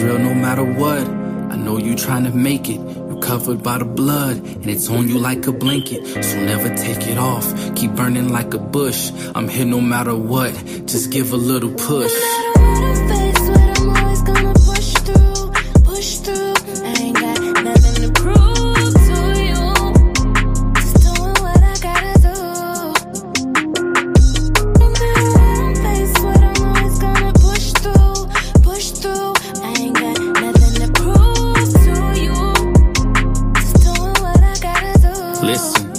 Israel, no matter what, I know you trying to make it. You covered by the blood, and it's on you like a blanket. So never take it off, keep burning like a bush. I'm here no matter what, just give a little push. Listen,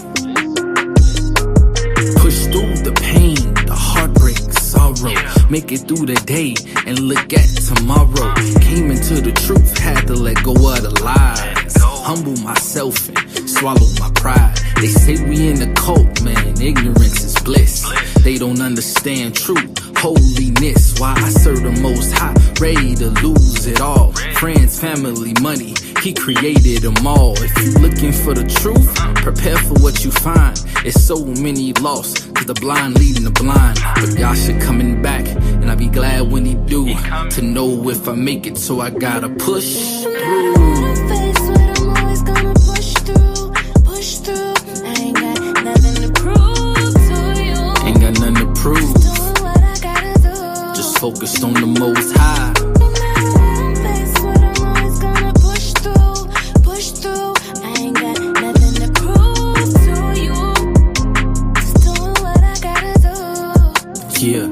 push through the pain, the heartbreak, sorrow. Make it through the day and look at tomorrow. Came into the truth, had to let go of the lies. Humble myself and swallow my pride. They say we in the cult, man, ignorance is bliss. They don't understand true holiness. Why I serve the Most High, ready to lose it all. Friends, family, money, He created them all. If you looking for the truth, prepare for what you find. It's so many lost, cause the blind leading the blind. But Yasha coming back, and I'll be glad when He do. To know if I make it, so I gotta push through. Focused on the Most High. Push through. I ain't got nothing to prove to you. Just doing what I gotta do. Yeah.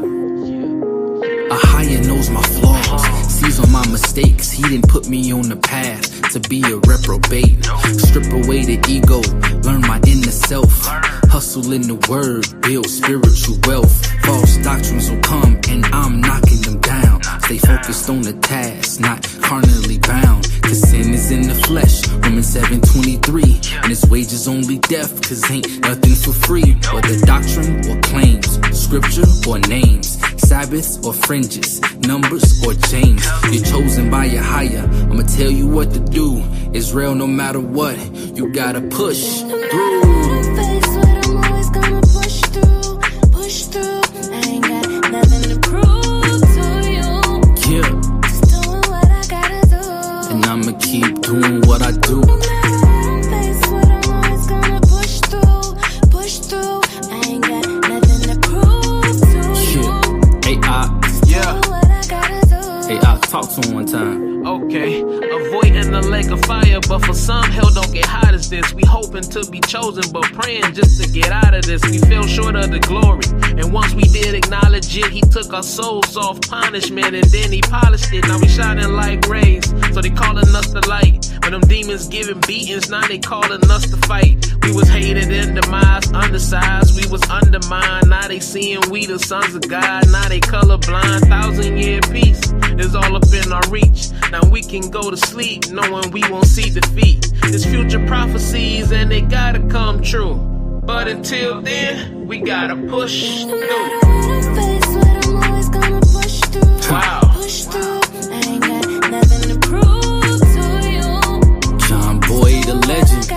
A higher knows my flaws, sees all my mistakes. He didn't put me on the path to be a reprobate. Strip away the ego, learn my inner self. Hustle in the word, build spiritual wealth. False doctrines will come and I'm knocking them down. Stay focused on the task, not carnally bound. Cause sin is in the flesh, Romans 7:23. And its wages only death, cause ain't nothing for free. Whether doctrine or claims, scripture or names, Sabbaths or fringes, numbers or James. You're chosen by your higher, I'ma tell you what to do. Israel, no matter what, you gotta push through. Keep doing what I do. Push through. I ain't got nothing to prove to you. Hey, talk to him one time. Okay, avoiding the lake of fire, but for some, hell don't get hot as this. We hoping to be chosen, but praying just to get out of this. We fell short of the glory, and once we did acknowledge it, He took our souls off punishment, and then He polished it. Now we shining like rays, so they calling us the light. When them demons giving beatings, now they calling us to fight. We was hated and demised, undersized, we was undermined. Now they seeing we the sons of God, now they colorblind. 1,000-year peace is all up in our reach. Now we can go to sleep knowing we won't see defeat. There's future prophecies and they gotta come true. But until then, we gotta push through. Wow. Push through. I ain't got nothing to prove to you. John Boy, the legend.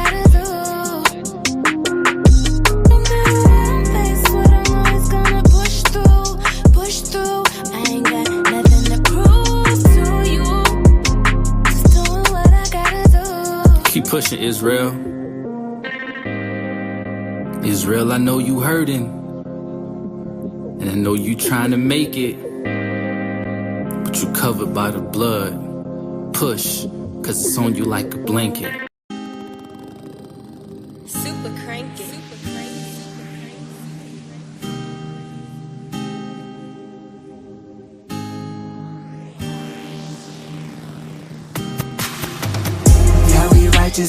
Keep pushing, Israel. Israel, I know you hurting, and I know you trying to make it, but you covered by the blood. Push, cause it's on you like a blanket. Super cranky.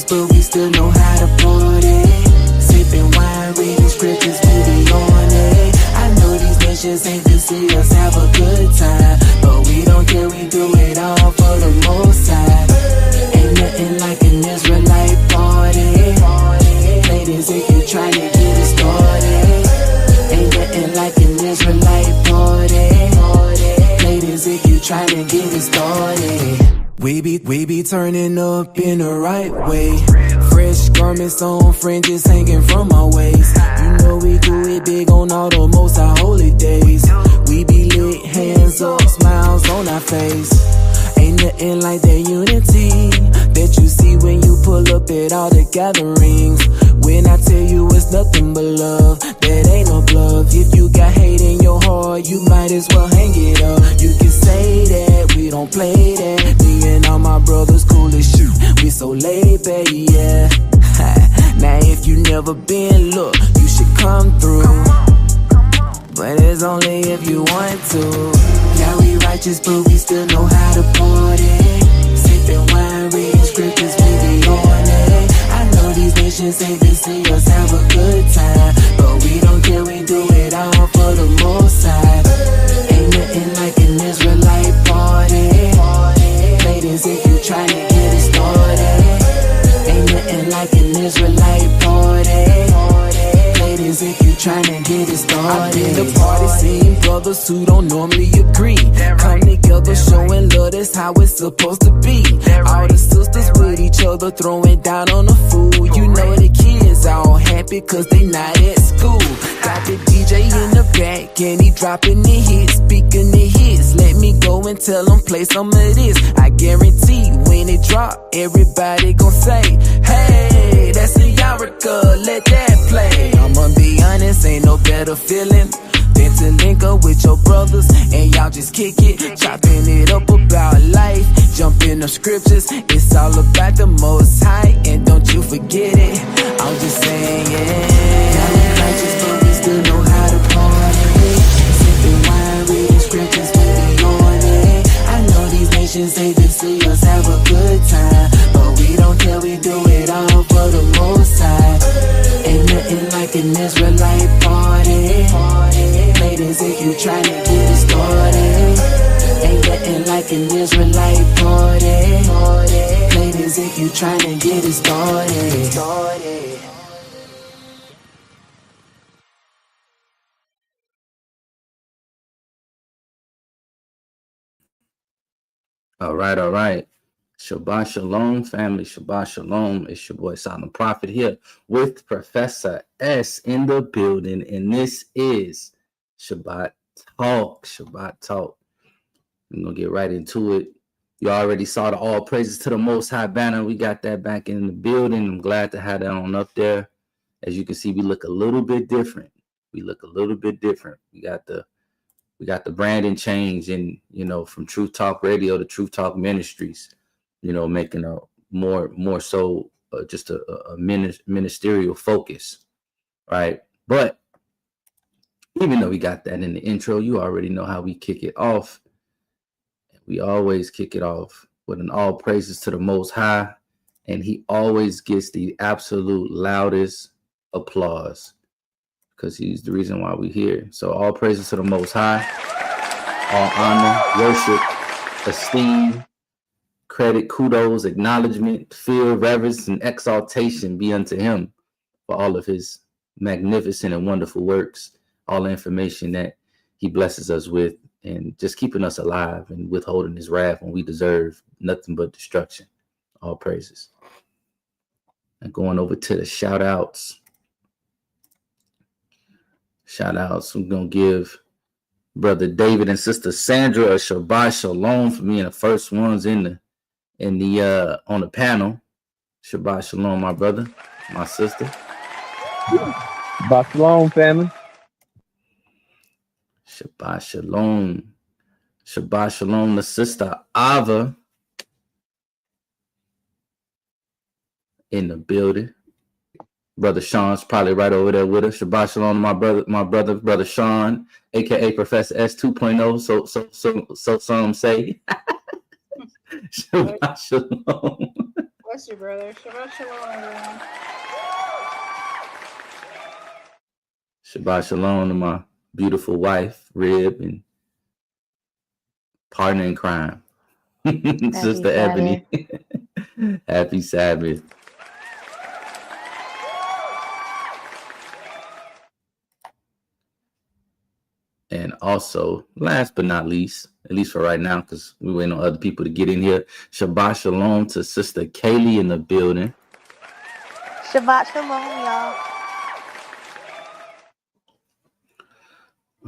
But we still know how to party. Sipping wine, reading scriptures, we be on it. I know these nations ain't to see us have a good time, but we don't care, we do it all for the Most High. Ain't nothing like an Israelite party. Ladies, if you trying to get it started, ain't nothing like an Israelite party. Ladies, if you trying to get it started, we be turning up in the right way. Fresh garments on, fringes hanging from our waist. You know we do it big on all the most high holy days. We be lit it, hands up, smiles on our face. Ain't nothing like that unity that you see when you pull up at all the gatherings. When I tell you it's nothing but love, that ain't no bluff. If you got hate in your heart, you might as well hang it up. You can say that, we don't play that. Me and all my brothers cool as shit, we so laid back, yeah. Now if you never been, look, you should come through. But it's only if you want to. Yeah, we righteous, but we still know how to party. Sipping wine, reading scriptures, we be on it. I know these nations ain't been see us have a good time, but we don't care, we do it all for the most side. Ain't nothing like an Israelite party. Ladies, if you tryna get it started, ain't nothing like an Israelite party. Ladies, if you tryna get it started. I've been to party, seeing brothers who don't normally agree. Come together, showing love, that's how it's supposed to be. All the sisters with each other, throwing down on the food. You know the kids all happy cause they not at school. Got the DJ in the back and he dropping the hits, speaking the hits. Let me go and tell them play some of this. I guarantee when it drop, everybody gon' say, hey, that's a Yarica, let that play. I'ma be honest, ain't no better feeling than to link up with your brothers and y'all just kick it, chopping it up about life, jumping the scriptures. It's all about the Most High, and don't you forget it. I'm just saying, yeah, we righteous, but we still know how to party. Sipping wine, reading scriptures, we be on it. I know these nations hate to see us have a good time, but we don't care, we do it all for the Most High. Ain't nothing like an Israelite party. Ladies, if you tryna get it started, ain't nothing like an Israelite party. Ladies, if you tryna get it started. All right. Shabbat Shalom, family. Shabbat Shalom. It's your boy Silent Prophet here with Professor S in the building, and this is Shabbat Talk. I'm gonna get right into it. You already saw the All Praises to the Most High banner. We got that back in the building. I'm glad to have that on up there. As you can see, we look a little bit different. We got the branding change, and from Truth Talk Radio to Truth Talk Ministries. Making a more so just a ministerial focus, right? But even though we got that in the intro, you already know how we kick it off. We always kick it off with an all praises to the Most High, and he always gets the absolute loudest applause because he's the reason why we're here. So all praises to the Most High, all honor, worship, esteem, credit, kudos, acknowledgement, fear, reverence, and exaltation be unto him for all of his magnificent and wonderful works, all the information that he blesses us with, and just keeping us alive and withholding his wrath when we deserve nothing but destruction. All praises. And going over to the shout outs. We're going to give Brother David and Sister Sandra a Shabbat Shalom for being the first ones on the panel. Shabbat Shalom, my brother, my sister. Shabbat Shalom, family. Shabbat Shalom. Shabbat Shalom to Sister Ava in the building. Brother Sean's probably right over there with us. Shabbat Shalom to my brother Sean, aka Professor S 2.0. So some say. Shabbat Shalom. Bless you, brother. Shabbat Shalom, everyone. Shabbat Shalom to my beautiful wife, Rib, and partner in crime, Sister Ebony. Happy Sabbath. And also, last but not least, at least for right now, because we're waiting on other people to get in here, Shabbat Shalom to Sister Kaylee in the building. Shabbat Shalom, y'all.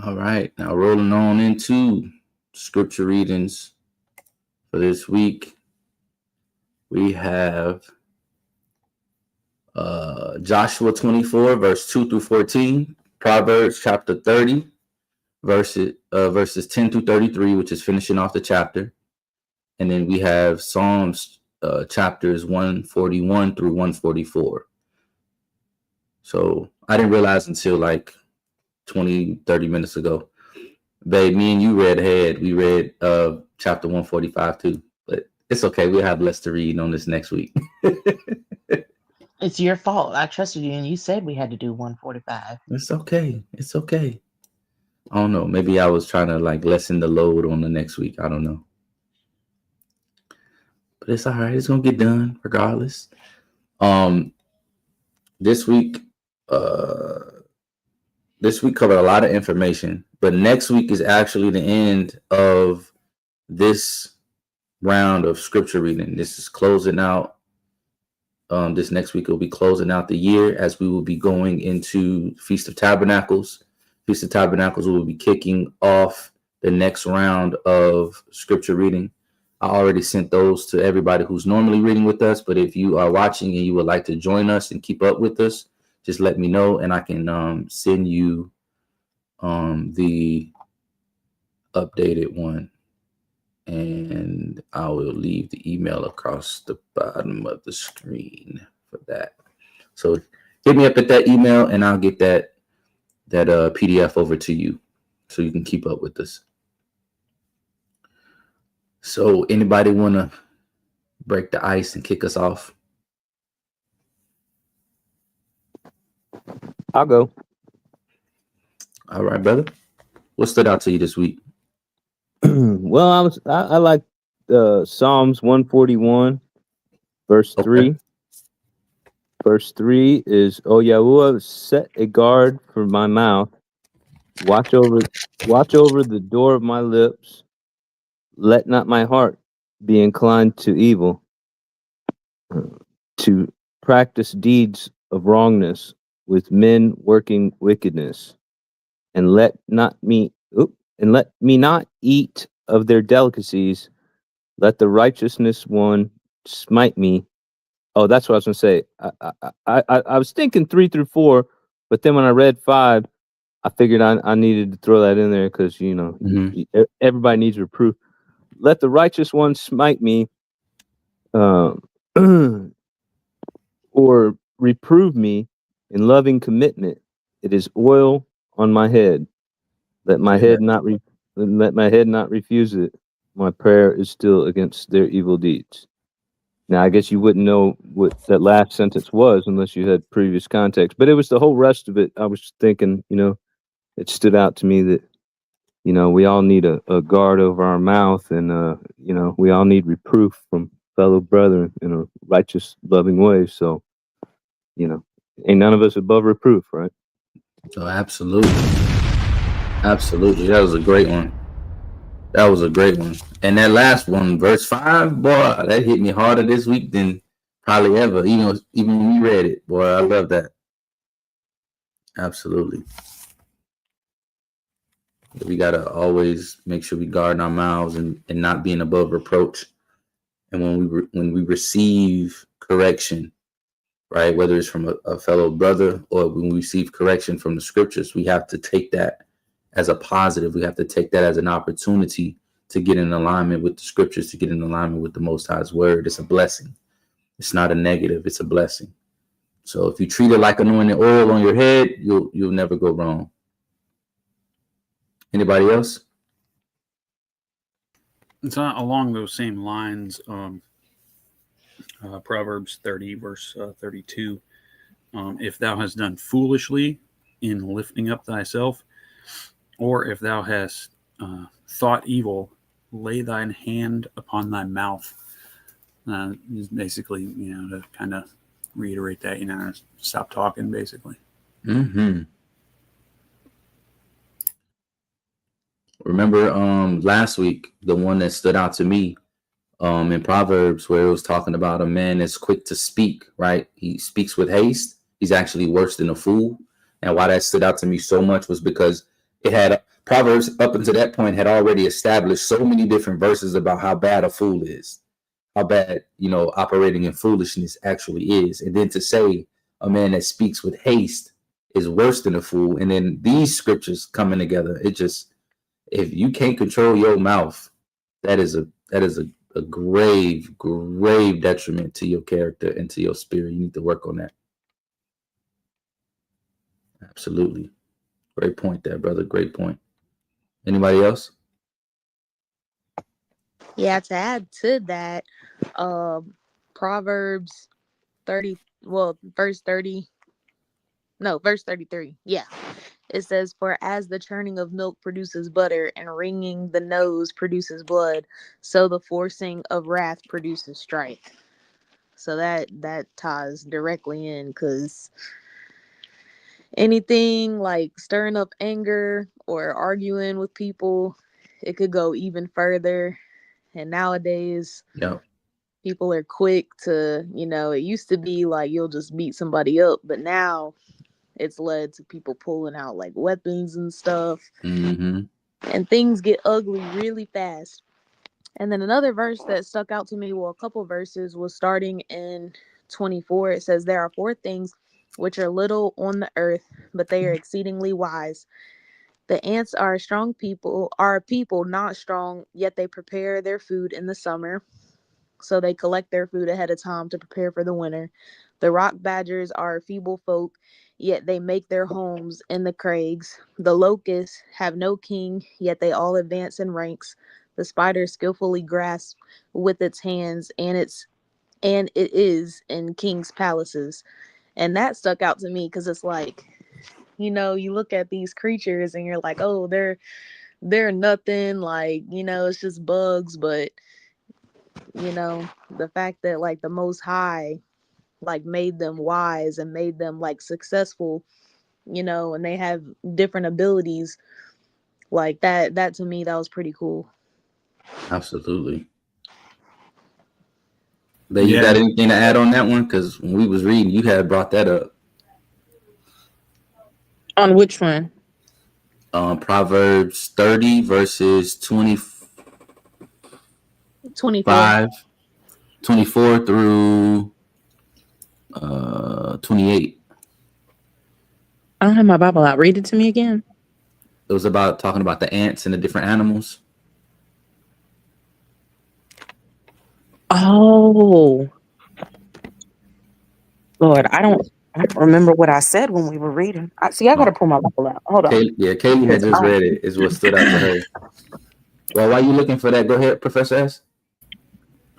All right, now rolling on into scripture readings for this week. We have Joshua 24, verse 2 through 14, Proverbs chapter 30, verses 10 through 33, which is finishing off the chapter. And then we have Psalms chapters 141 through 144. So I didn't realize until like 20, 30 minutes ago. Babe, me and you read ahead. We read chapter 145 too. But it's okay. We'll have less to read on this next week. It's your fault. I trusted you, and you said we had to do 145. It's okay. It's okay. I don't know. Maybe I was trying to like lessen the load on the next week. I don't know. But it's all right. It's gonna get done regardless. This week covered a lot of information, but next week is actually the end of this round of scripture reading. This is closing out. This next week will be closing out the year as we will be going into Feast of Tabernacles. Feast of Tabernacles will be kicking off the next round of scripture reading. I already sent those to everybody who's normally reading with us, but if you are watching and you would like to join us and keep up with us, just let me know and I can send you the updated one. And I will leave the email across the bottom of the screen for that. So hit me up at that email and I'll get that PDF over to you so you can keep up with us. So anybody want to break the ice and kick us off? I'll go. All right, brother. What stood out to you this week? Well, I like Psalms 141, verse 3. Verse 3 is, "O Yahuwah, set a guard for my mouth. Watch over the door of my lips. Let not my heart be inclined to evil, to practice deeds of wrongness with men working wickedness, and let me not eat of their delicacies. Let the righteousness one smite me." Oh, that's what I was going to say. I was thinking 3 through 4, but then when I read 5, I figured I needed to throw that in there because, everybody needs reproof. Let the righteous one smite me, or reprove me in loving commitment. It is oil on my head. Let my head not refuse it. My prayer is still against their evil deeds. Now, I guess you wouldn't know what that last sentence was unless you had previous context, but it was the whole rest of it. I was thinking, it stood out to me that, we all need a guard over our mouth, and, we all need reproof from fellow brethren in a righteous, loving way. So, ain't none of us above reproof, right? Oh, absolutely. Absolutely. That was a great one. And that last one, verse 5, boy, that hit me harder this week than probably ever. Even when we read it, boy, I love that. Absolutely. We got to always make sure we guard our mouths and not being above reproach. And when we receive correction, right, whether it's from a fellow brother or when we receive correction from the scriptures, we have to take that as a positive. We have to take that as an opportunity to get in alignment with the scriptures, to get in alignment with the Most High's word. It's a blessing. It's not a negative. It's a blessing. So if you treat it like anointing oil on your head, you'll never go wrong. Anybody else? It's not along those same lines. Proverbs 30, verse 32. If thou hast done foolishly in lifting up thyself, or if thou hast thought evil, lay thine hand upon thy mouth. Basically, to kind of reiterate that, stop talking, basically. Mm-hmm. Remember last week, the one that stood out to me in Proverbs, where it was talking about a man that's quick to speak, right? He speaks with haste. He's actually worse than a fool. And why that stood out to me so much was because it had Proverbs up until that point had already established so many different verses about how bad a fool is, how bad, operating in foolishness actually is. And then to say a man that speaks with haste is worse than a fool. And then these scriptures coming together, it just, if you can't control your mouth, that is a grave detriment to your character and to your spirit. You need to work on that. Absolutely. Great point there, brother. Great point. Anybody else? Yeah, to add to that, Proverbs 30, verse 30, no, verse 33. Yeah. It says, "For as the churning of milk produces butter, and wringing the nose produces blood, so the forcing of wrath produces strife." So that ties directly in, because anything like stirring up anger or arguing with people, it could go even further. And nowadays, Yeah. people are quick to, it used to be like you'll just beat somebody up, but now it's led to people pulling out like weapons and stuff. Mm-hmm. And things get ugly really fast. And then another verse that stuck out to me, well, a couple verses, was starting in 24. It says, "There are four things which are little on the earth, but they are exceedingly wise. The ants are a people not strong, yet they prepare their food in the summer." So they collect their food ahead of time to prepare for the winter. "The rock badgers are feeble folk, yet they make their homes in the crags. The locusts have no king, yet they all advance in ranks. The spider skillfully grasps with its hands, and it is in kings' palaces." And that stuck out to me because it's like, you look at these creatures and you're like, oh, they're nothing, like, it's just bugs. But the fact that like the Most High like made them wise and made them like successful, and they have different abilities like that to me, that was pretty cool. Absolutely. But you Yeah. got anything to add on that one? Because when we was reading, you had brought that up. On which one? Proverbs 30 verses 24. 24 through 28. I don't have my Bible out. Read it to me again. It was about talking about the ants and the different animals. Oh, Lord, I don't remember what I said when we were reading. I gotta pull my Bible out. Hold on. Kaylee had just read it, is what stood out to her. Well, while you looking for that, go ahead, Professor S.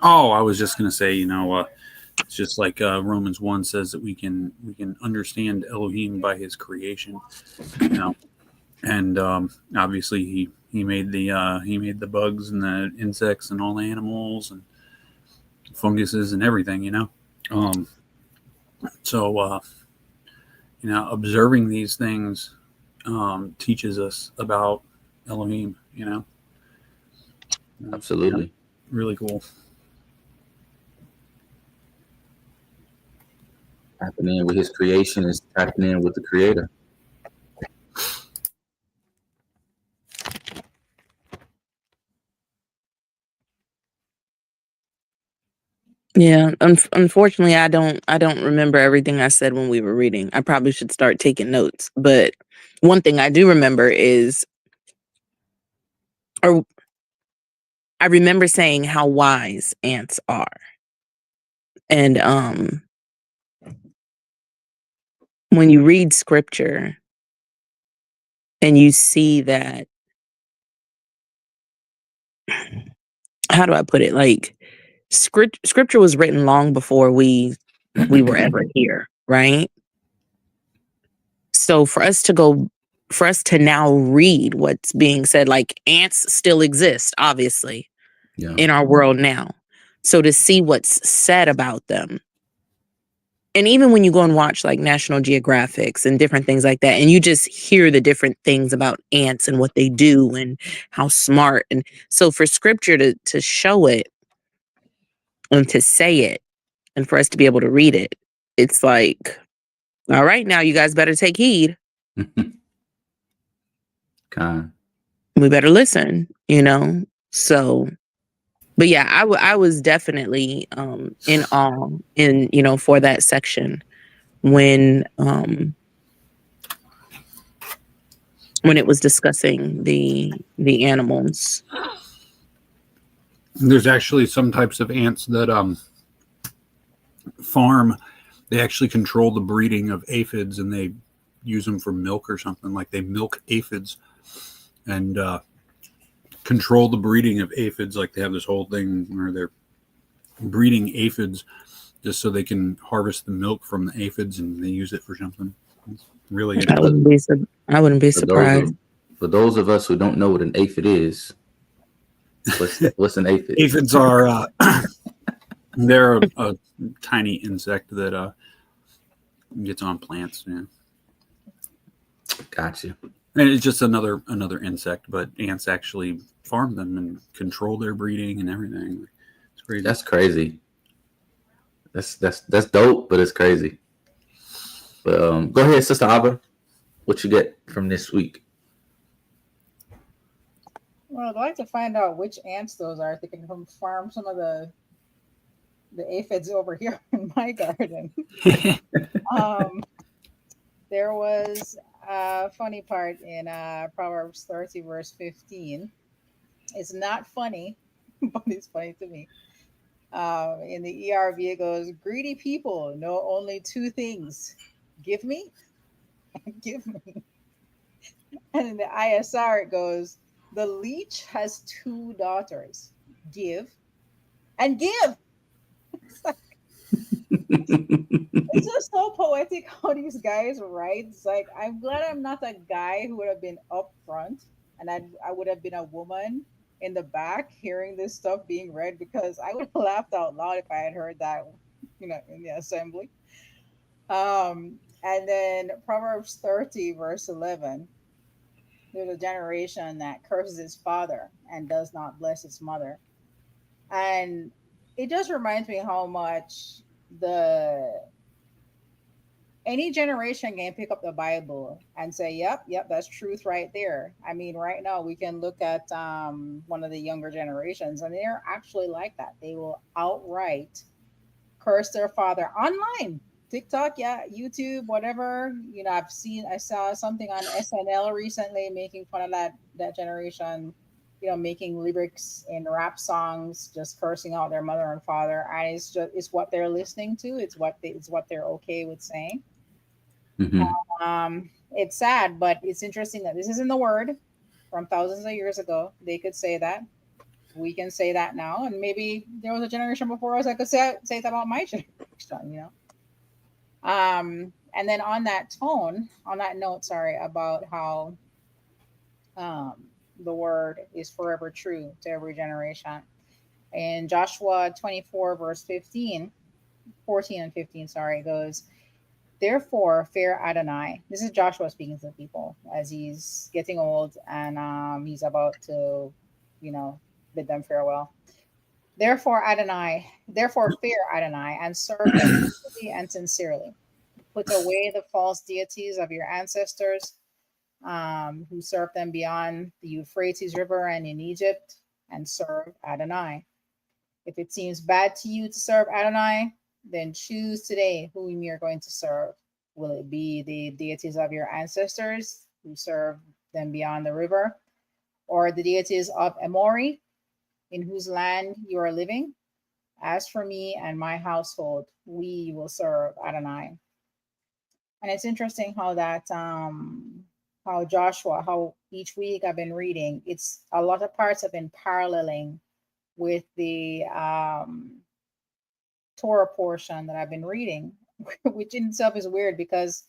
Oh, I was just going to say, it's just like Romans 1 says that we can understand Elohim by his creation, and obviously he made the bugs and the insects and all the animals and funguses and everything, so observing these things teaches us about Elohim, Absolutely. Really cool. Tapping in with his creation is tapping in with the creator. Yeah, unfortunately, I don't remember everything I said when we were reading. I probably should start taking notes. But one thing I do remember is, or I remember saying how wise ants are, and when you read scripture and you see that, how do I put it? Like, scripture was written long before we were ever here, right? So for us to now read what's being said, like ants still exist, obviously, in our world now. So to see what's said about them, and even when you go and watch like National Geographics and different things like that, and you just hear the different things about ants and what they do and how smart, and so for scripture to show it and to say it, and for us to be able to read it, it's like, all right, now you guys better take heed. We better listen, you know? So, but yeah, I was definitely in awe in, you know, for that section when it was discussing the animals. There's actually some types of ants that farm. They actually control the breeding of aphids, and they use them for milk or something. Like they milk aphids and control the breeding of aphids. Like they have this whole thing where they're breeding aphids just so they can harvest the milk from the aphids, and they use it for something. It's really interesting. I wouldn't be surprised. For those of us who don't know what an aphid is, what's an aphid? Aphids are they're a tiny insect that gets on plants. Yeah. Gotcha. And it's just another insect, but ants actually farm them and control their breeding and everything. It's crazy. That's crazy. That's dope, but it's crazy. But go ahead, Sister Abba. What you get from this week? Well, I'd like to find out which ants those are. If they can farm some of the aphids over here in my garden. There was a funny part in Proverbs 30, verse 15. It's not funny, but it's funny to me. In the ERV, it goes, greedy people know only two things. Give me and give me. And in the ISR, it goes, the leech has two daughters. Give and give. It's just so poetic how these guys write. It's like, I'm glad I'm not a guy who would have been up front and I would have been a woman in the back hearing this stuff being read, because I would have laughed out loud if I had heard that, you know, in the assembly. And then Proverbs 30, verse 11. There's a generation that curses its father and does not bless its mother. And it just reminds me how much any generation can pick up the Bible and say, yep, that's truth right there. I mean, right now we can look at one of the younger generations, and they're actually like that. They will outright curse their father online. TikTok, yeah, YouTube, whatever. You know, I saw something on SNL recently making fun of that generation, you know, making lyrics in rap songs, just cursing out their mother and father. And it's what they're listening to. It's what they're okay with saying. Mm-hmm. It's sad, but it's interesting that this is in the word from thousands of years ago. They could say that. We can say that now, and maybe there was a generation before us that could say that about my generation, you know. And then on that note, sorry, about how the word is forever true to every generation. In Joshua 24, verse 14 and 15, sorry, it goes, therefore, fear Adonai. This is Joshua speaking to the people as he's getting old and he's about to, you know, bid them farewell. Therefore, fear Adonai and serve him truly and sincerely. Put away the false deities of your ancestors who served them beyond the Euphrates River and in Egypt, and serve Adonai. If it seems bad to you to serve Adonai, then choose today whom you're going to serve. Will it be the deities of your ancestors who served them beyond the river, or the deities of Amori, in whose land you are living? As for me and my household, we will serve Adonai. And it's interesting how that how Joshua, how each week I've been reading, it's a lot of parts have been paralleling with the Torah portion that I've been reading, which in itself is weird because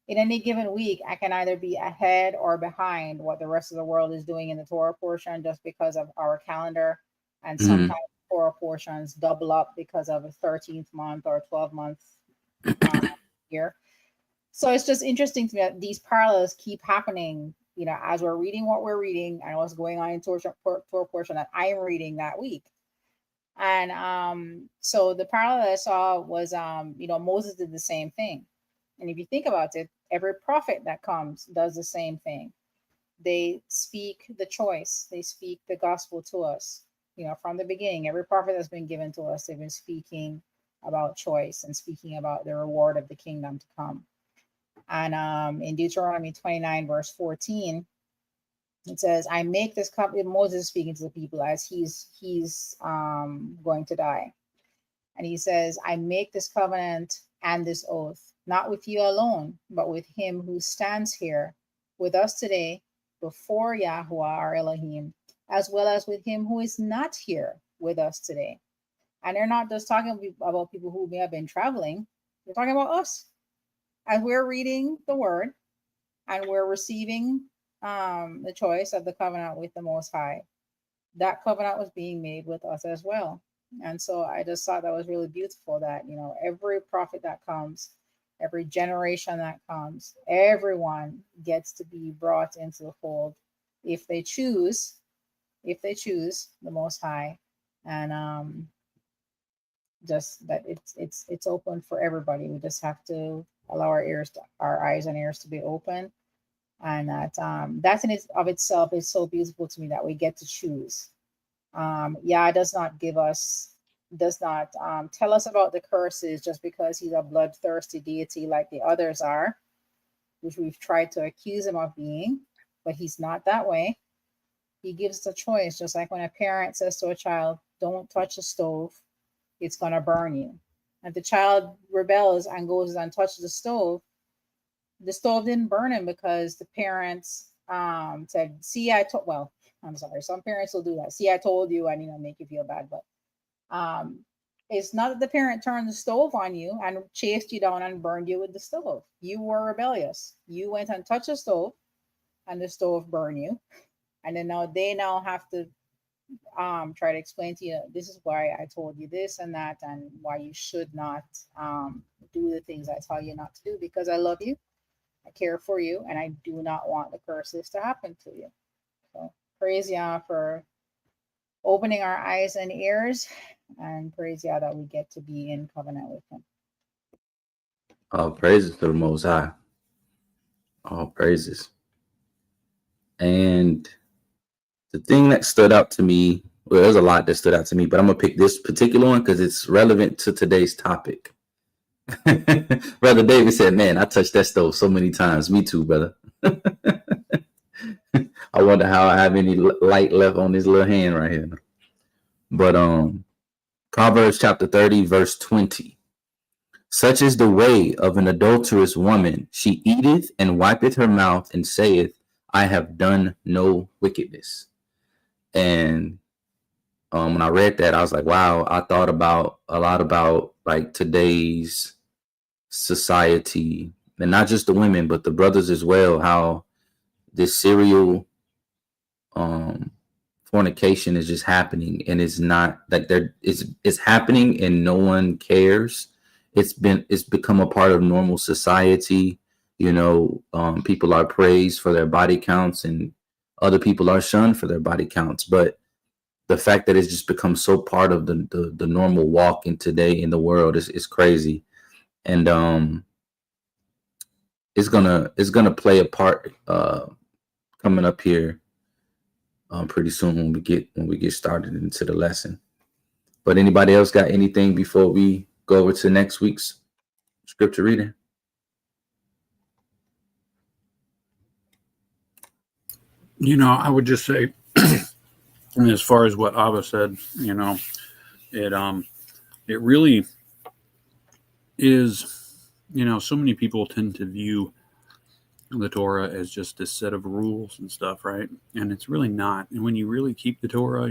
in any given week I can either be ahead or behind what the rest of the world is doing in the Torah portion just because of our calendar, and sometimes Torah portions double up because of a 13th month or 12-month year. So it's just interesting to me that these parallels keep happening, you know, as we're reading what we're reading and what's going on in Torah portion that I am reading that week. And so the parallel I saw was, you know, Moses did the same thing. And if you think about it, every prophet that comes does the same thing. they speak the choice. They speak the gospel to us. From the beginning, every prophet that's been given to us, they've been speaking about choice and speaking about the reward of the kingdom to come. And in Deuteronomy 29, verse 14, it says, I make this covenant. Moses is speaking to the people as he's going to die. And he says, I make this covenant and this oath, not with you alone, but with him who stands here with us today before Yahuwah our Elohim, as well as with him who is not here with us today. And they're not just talking about people who may have been traveling. They're talking about us. As we're reading the word and we're receiving the choice of the covenant with the Most High, that covenant was being made with us as well. And so I just thought that was really beautiful that, every prophet that comes, every generation that comes, everyone gets to be brought into the fold if they choose the Most High. And just that it's open for everybody. We just have to allow our eyes and ears to be open. And that in of itself is so beautiful to me that we get to choose. Yah does not tell us about the curses just because he's a bloodthirsty deity like the others are, which we've tried to accuse him of being, but he's not that way. He gives the choice, just like when a parent says to a child, don't touch the stove, it's going to burn you. And the child rebels and goes and touches the stove didn't burn him because the parents said, see, I'm sorry, some parents will do that. See, I told you, and make you feel bad. But it's not that the parent turned the stove on you and chased you down and burned you with the stove. You were rebellious. You went and touched the stove, and the stove burned you. And then they have to try to explain to you, this is why I told you this and that, and why you should not do the things I tell you not to do, because I love you, I care for you, and I do not want the curses to happen to you. So praise Yah for opening our eyes and ears, and praise Yah that we get to be in covenant with him. All praises to the Most High. All praises. And the thing that stood out to me, well, there's a lot that stood out to me, but I'm going to pick this particular one because it's relevant to today's topic. Brother David said, man, I touched that stove so many times. Me too, brother. I wonder how I have any light left on this little hand right here. But Proverbs chapter 30, verse 20. Such is the way of an adulterous woman. She eateth and wipeth her mouth and saith, I have done no wickedness. And when I read that, I was like, wow, I thought about a lot about like today's society, and not just the women, but the brothers as well, how this serial fornication is just happening, and it's not like it's happening and no one cares. It's become a part of normal society. People are praised for their body counts and other people are shunned for their body counts. But the fact that it's just become so part of the normal walk in today in the world is crazy. And it's gonna play a part coming up here pretty soon when we get started into the lesson. But anybody else got anything before we go over to next week's scripture reading? I would just say, as far as what Abba said, it really is, so many people tend to view the Torah as just this set of rules and stuff, right? And it's really not. And when you really keep the Torah,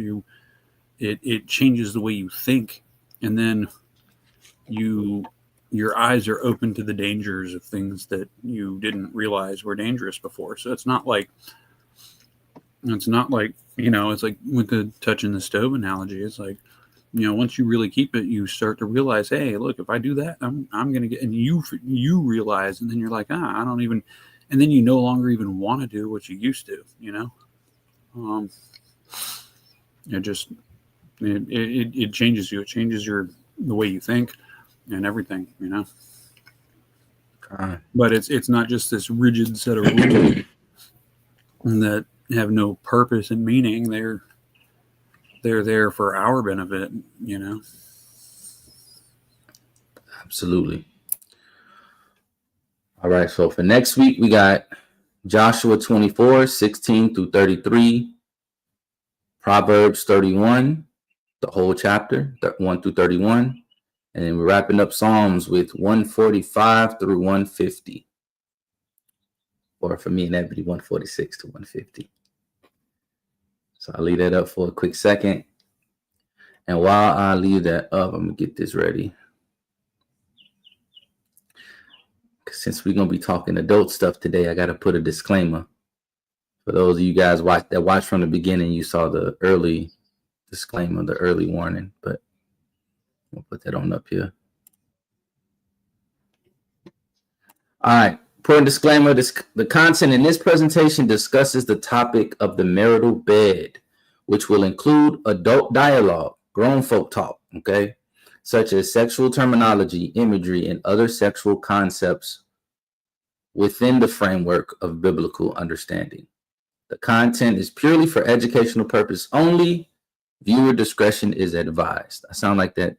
it changes the way you think, and then your eyes are open to the dangers of things that you didn't realize were dangerous before. So it's not like it's like with the touching the stove analogy. It's like, once you really keep it, you start to realize, hey, look, if I do that, I'm going to get, and you realize, and then you're like, I don't even, and then you no longer even want to do what you used to, it changes you. It changes the way you think and everything, But it's not just this rigid set of rules. that have no purpose and meaning. They're there for our benefit, you know. Absolutely. All right, so for next week, we got Joshua 24, 16 through 33, Proverbs 31, the whole chapter, 1 through 31, and then we're wrapping up Psalms with 145 through 150. Or for me, that'd be 146 to 150. So I'll leave that up for a quick second. And while I leave that up, I'm going to get this ready. Since we're going to be talking adult stuff today, I got to put a disclaimer. For those of you guys that watched from the beginning, you saw the early disclaimer, the early warning, but we'll put that on up here. All right. Important disclaimer, the content in this presentation discusses the topic of the marital bed, which will include adult dialogue, grown folk talk, okay, such as sexual terminology, imagery, and other sexual concepts within the framework of biblical understanding. The content is purely for educational purpose only. Viewer discretion is advised. I sound like that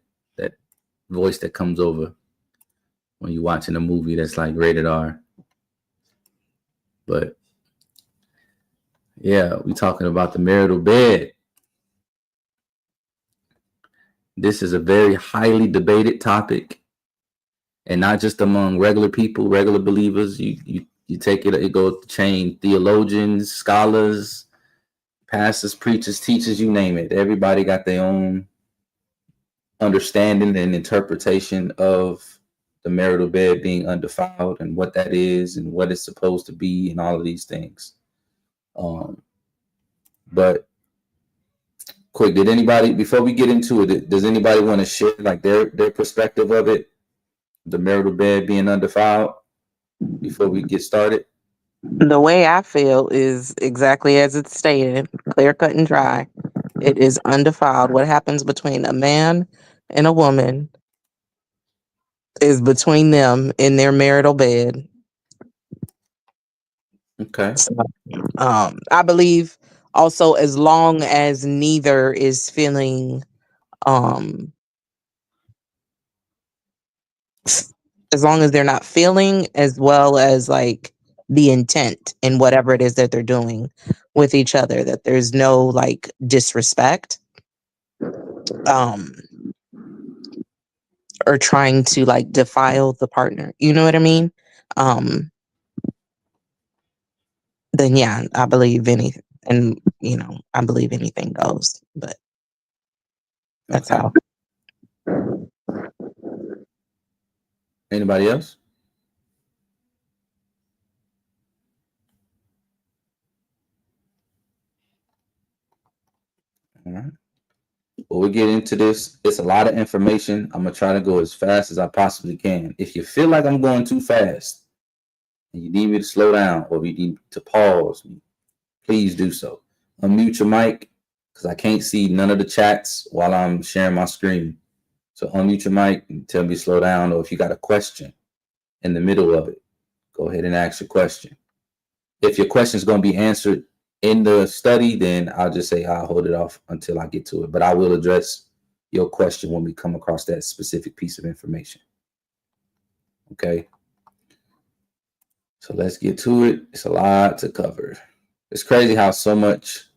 voice that comes over when you're watching a movie that's like rated R. But yeah, we're talking about the marital bed. This is a very highly debated topic, and not just among regular people, regular believers. You take it goes to chain theologians, scholars, pastors, preachers, teachers, you name it. Everybody got their own understanding and interpretation of the marital bed being undefiled and what that is and what it's supposed to be and all of these things. But quick, did anybody, before we get into it, does anybody want to share like their perspective of it, the marital bed being undefiled, before we get started? The way I feel is exactly as it's stated, clear cut and dry. It is undefiled. What happens between a man and a woman is between them in their marital bed. Okay. So, I believe also as long as neither is feeling, as long as they're not feeling as well as like the intent in whatever it is that they're doing with each other, that there's no like disrespect, or trying to like defile the partner. You know what I mean? Then yeah, I believe anything, and I believe anything goes. But that's Okay. how. Anybody else? All right. Well, we get into this. It's a lot of information. I'm going to try to go as fast as I possibly can. If you feel like I'm going too fast and you need me to slow down or you need to pause me, please do so. Unmute your mic because I can't see none of the chats while I'm sharing my screen. So unmute your mic and tell me to slow down, or if you got a question in the middle of it, go ahead and ask your question. If your question is going to be answered in the study, then I'll just say I'll hold it off until I get to it. But I will address your question when we come across that specific piece of information. Okay. So let's get to it. It's a lot to cover. It's crazy how so much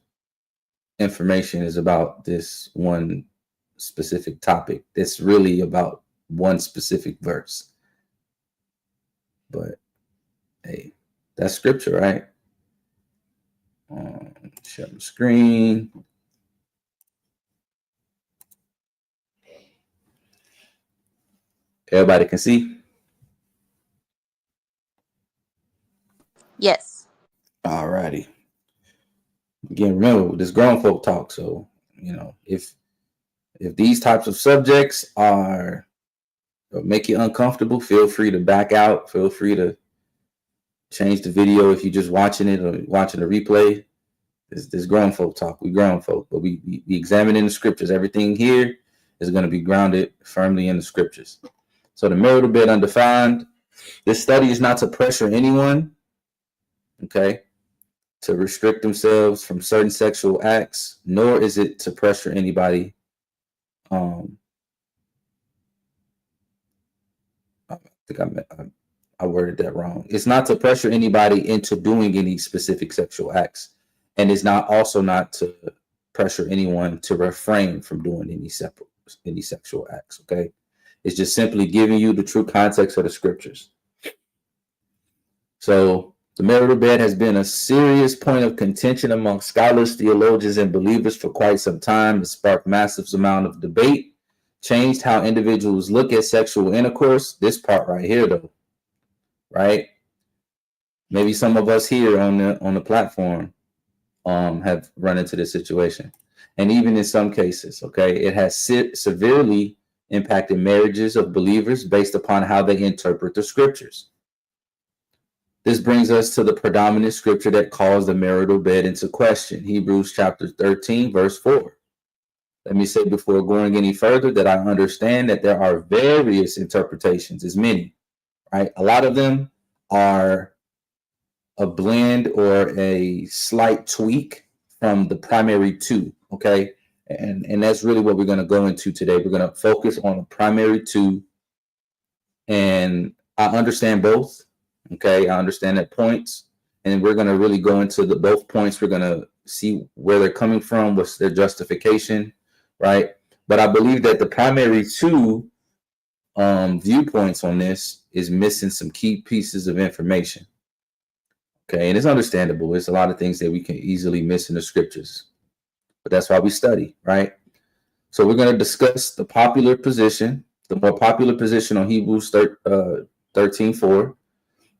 information is about this one specific topic. It's really about one specific verse. But hey, that's scripture, right? Share my screen. Everybody can see? Yes. All righty. Again, remember, this grown folk talk. So, if these types of subjects are make you uncomfortable, feel free to back out. Feel free to change the video if you're just watching it or watching the replay. This grown folk talk. We grown folk, but we examine in the scriptures. Everything here is going to be grounded firmly in the scriptures. So the marital bed undefined. This study is not to pressure anyone. Okay. to restrict themselves from certain sexual acts, nor is it to pressure anybody. I think I worded that wrong. It's not to pressure anybody into doing any specific sexual acts, and it's not to pressure anyone to refrain from doing any sexual acts. Okay, it's just simply giving you the true context of the scriptures. So the marital bed has been a serious point of contention among scholars, theologians, and believers for quite some time. It sparked massive amount of debate, changed how individuals look at sexual intercourse. This part right here, though, right? Maybe some of us here on the platform have run into this situation. And even in some cases, okay, it has severely impacted marriages of believers based upon how they interpret the scriptures. This brings us to the predominant scripture that calls the marital bed into question, Hebrews chapter 13, verse 4. Let me say before going any further that I understand that there are various interpretations, as many, right? A lot of them are a blend or a slight tweak from the primary two, okay? And that's really what we're going to go into today. We're going to focus on the primary two, and I understand both, okay? I understand that points, and we're going to really go into both points. We're going to see where they're coming from, what's their justification, right? But I believe that the primary two viewpoints on this is missing some key pieces of information. Okay, and it's understandable. There's a lot of things that we can easily miss in the scriptures, but that's why we study, right? So we're going to discuss the popular position, the more popular position on Hebrews 13:4.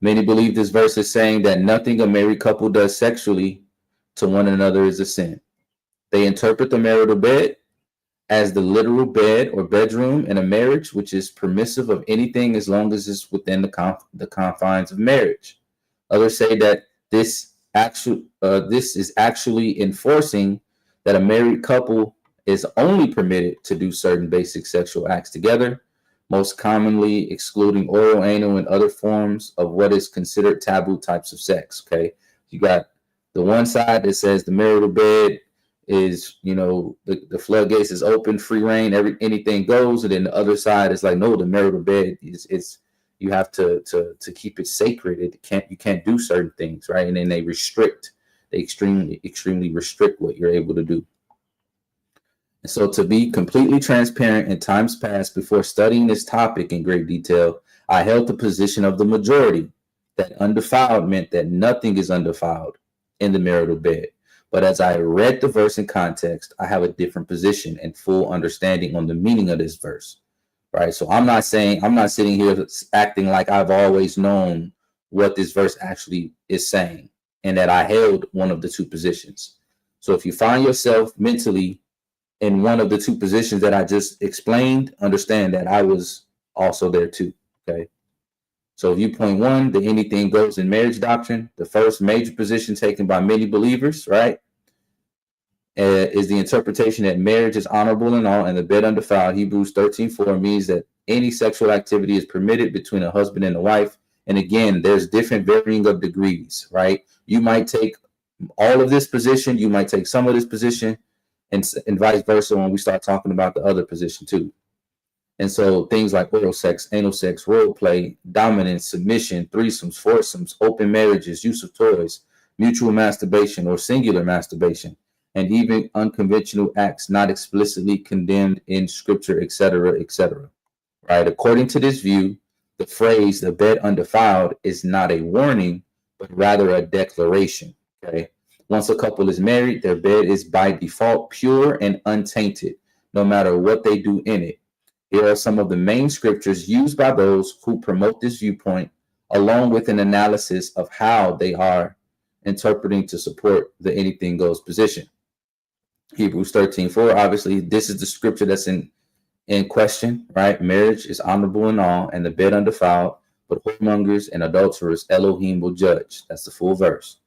Many believe this verse is saying that nothing a married couple does sexually to one another is a sin. They interpret the marital bed as the literal bed or bedroom in a marriage, which is permissive of anything as long as it's within the confines of marriage. Others say that this is actually enforcing that a married couple is only permitted to do certain basic sexual acts together, most commonly excluding oral, anal, and other forms of what is considered taboo types of sex. Okay, you got the one side that says the marital bed is, the floodgates is open, free reign, anything goes, and then the other side is like, no, the marital bed is you have to keep it sacred. You can't do certain things, right? And then they extremely restrict what you're able to do. And so, to be completely transparent, in times past, before studying this topic in great detail, I held the position of the majority that undefiled meant that nothing is undefiled in the marital bed. But as I read the verse in context, I have a different position and full understanding on the meaning of this verse. Right. So I'm not sitting here acting like I've always known what this verse actually is saying and that I held one of the two positions. So if you find yourself mentally in one of the two positions that I just explained, understand that I was also there too. Okay. So viewpoint one, the anything goes in marriage doctrine, the first major position taken by many believers, right, is the interpretation that marriage is honorable in all and the bed undefiled. Hebrews 13:4 means that any sexual activity is permitted between a husband and a wife. And again, there's different varying of degrees, right? You might take all of this position, you might take some of this position, and vice versa when we start talking about the other position too. And so things like oral sex, anal sex, role play, dominance, submission, threesomes, foursomes, open marriages, use of toys, mutual masturbation or singular masturbation, and even unconventional acts not explicitly condemned in scripture, etc., etc. Right? According to this view, the phrase "the bed undefiled" is not a warning, but rather a declaration. Okay. Once a couple is married, their bed is by default pure and untainted, no matter what they do in it. Here are some of the main scriptures used by those who promote this viewpoint, along with an analysis of how they are interpreting to support the anything goes position. Hebrews 13:4, obviously, this is the scripture that's in question, right? Marriage is honorable in all, and the bed undefiled, but whoremongers and adulterers Elohim will judge. That's the full verse.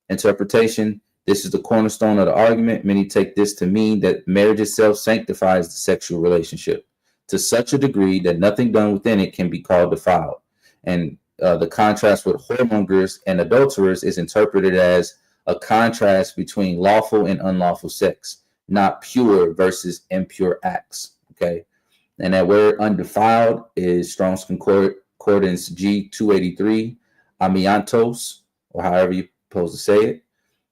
Interpretation, this is the cornerstone of the argument. Many take this to mean that marriage itself sanctifies the sexual relationship to such a degree that nothing done within it can be called defiled. And the contrast with whoremongers and adulterers is interpreted as a contrast between lawful and unlawful sex, not pure versus impure acts. Okay. And that word undefiled is Strong's Concordance G283, amiantos, or however you're supposed to say it.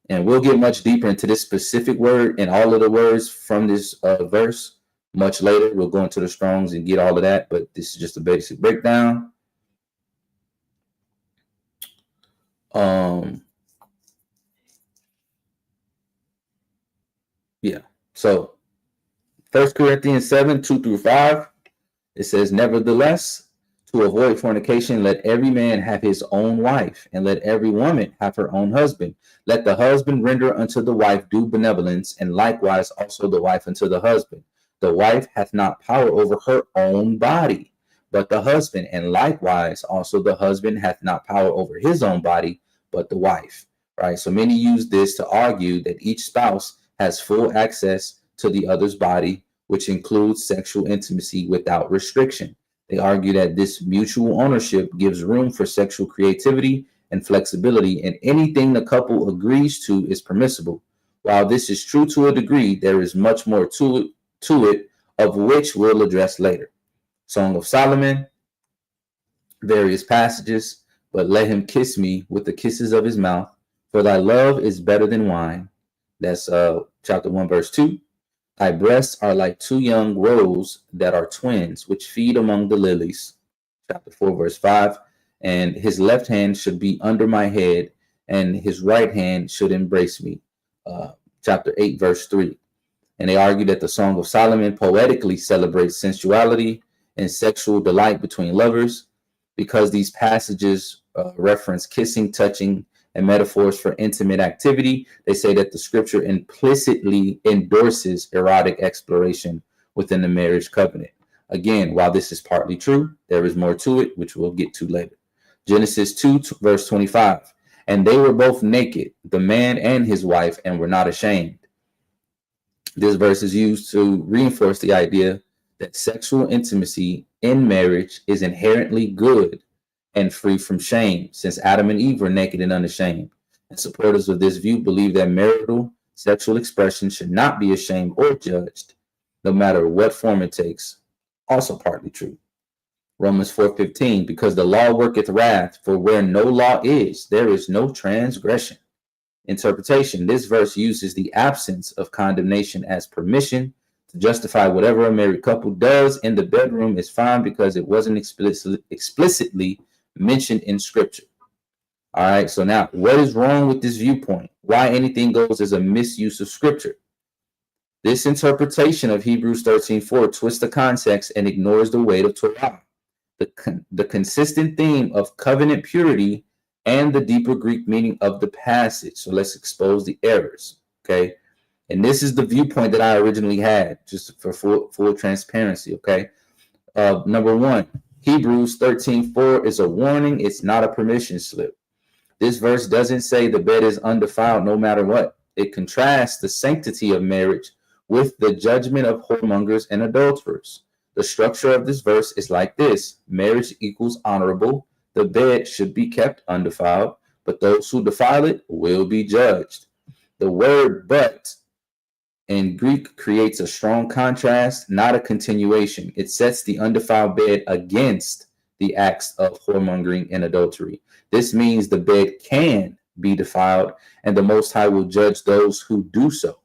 And we'll get much deeper into this specific word and all of the words from this verse much later. We'll go into the Strongs and get all of that, but this is just a basic breakdown. Yeah. So 1 Corinthians 7, 2-5, it says, nevertheless, to avoid fornication, let every man have his own wife, and let every woman have her own husband. Let the husband render unto the wife due benevolence, and likewise also the wife unto the husband. The wife hath not power over her own body, but the husband, and likewise also the husband hath not power over his own body, but the wife. Right? So many use this to argue that each spouse has full access to the other's body, which includes sexual intimacy without restriction. They argue that this mutual ownership gives room for sexual creativity and flexibility, and anything the couple agrees to is permissible. While this is true to a degree, there is much more to it, of which we'll address later. Song of Solomon, various passages, but let him kiss me with the kisses of his mouth, for thy love is better than wine. That's chapter 1, verse 2. Thy breasts are like two young roes that are twins, which feed among the lilies. Chapter 4, verse 5. And his left hand should be under my head, and his right hand should embrace me. Chapter 8, verse 3. And they argue that the Song of Solomon poetically celebrates sensuality and sexual delight between lovers, because these passages reference kissing, touching, and metaphors for intimate activity. They say that the scripture implicitly endorses erotic exploration within the marriage covenant. Again, while this is partly true, there is more to it, which we'll get to later. Genesis 2, verse 25. And they were both naked, the man and his wife, and were not ashamed. This verse is used to reinforce the idea that sexual intimacy in marriage is inherently good and free from shame, since Adam and Eve were naked and unashamed. And supporters of this view believe that marital sexual expression should not be ashamed or judged, no matter what form it takes. Also partly true. Romans 4:15, because the law worketh wrath, for where no law is, there is no transgression. Interpretation, this verse uses the absence of condemnation as permission to justify whatever a married couple does in the bedroom is fine because it wasn't explicitly mentioned in scripture. All right, so now what is wrong with this viewpoint? Why anything goes is a misuse of scripture. This interpretation of Hebrews 13:4 twists the context and ignores the weight of Torah, the consistent theme of covenant purity and the deeper Greek meaning of the passage. So let's expose the errors, okay? And this is the viewpoint that I originally had, just for full transparency, okay? Number one, Hebrews 13:4 is a warning. It's not a permission slip. This verse doesn't say the bed is undefiled no matter what. It contrasts the sanctity of marriage with the judgment of whoremongers and adulterers. The structure of this verse is like this. Marriage equals honorable. The bed should be kept undefiled, but those who defile it will be judged. The word but in Greek creates a strong contrast, not a continuation. It sets the undefiled bed against the acts of whoremongering and adultery. This means the bed can be defiled, and the Most High will judge those who do so.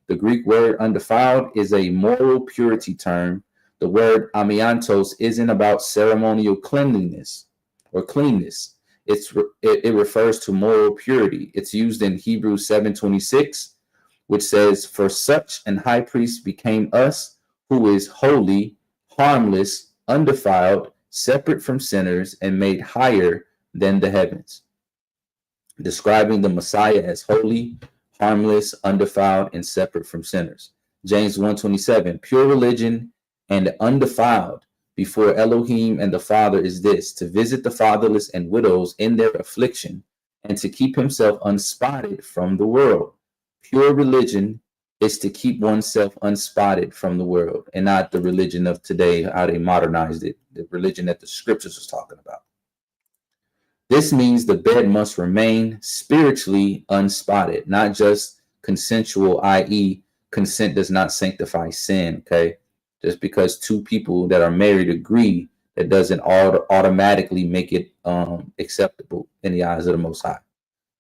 The Greek word undefiled is a moral purity term. The word amiantos isn't about ceremonial cleanliness or cleanness. It refers to moral purity. It's used in Hebrews 7:26, which says, for such an high priest became us, who is holy, harmless, undefiled, separate from sinners, and made higher than the heavens. Describing the Messiah as holy, harmless, undefiled, and separate from sinners. James 1:27, pure religion and undefiled before Elohim and the Father is this, to visit the fatherless and widows in their affliction, and to keep himself unspotted from the world. Pure religion is to keep oneself unspotted from the world, and not the religion of today, how they modernized it, the religion that the scriptures was talking about. This means the bed must remain spiritually unspotted, not just consensual, i.e., consent does not sanctify sin, okay? Just because two people that are married agree, that doesn't automatically make it acceptable in the eyes of the Most High.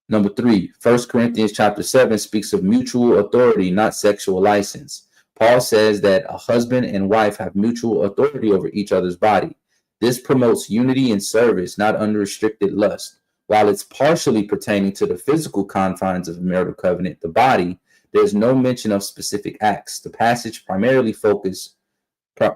Number 3, 1 Corinthians chapter 7 speaks of mutual authority, not sexual license. Paul says that a husband and wife have mutual authority over each other's body. This promotes unity and service, not unrestricted lust. While it's partially pertaining to the physical confines of the marital covenant, the body, there's no mention of specific acts. The passage's primary focus is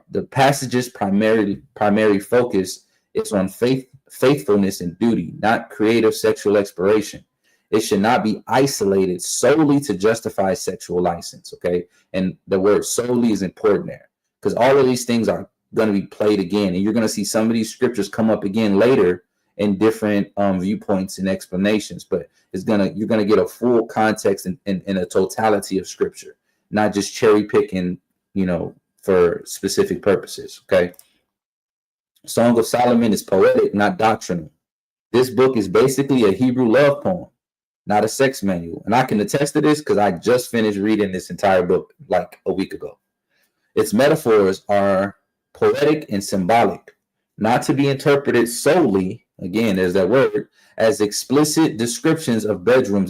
on faithfulness and duty, not creative sexual exploration. It should not be isolated solely to justify sexual license, okay? And the word solely is important there, because all of these things are going to be played again, and you're going to see some of these scriptures come up again later in different viewpoints and explanations, but you're going to get a full context and a totality of scripture, not just cherry picking, for specific purposes, okay? Song of Solomon is poetic, not doctrinal. This book is basically a Hebrew love poem, not a sex manual. And I can attest to this because I just finished reading this entire book like a week ago. Its metaphors are poetic and symbolic, not to be interpreted solely, again, there's that word, as explicit descriptions of bedroom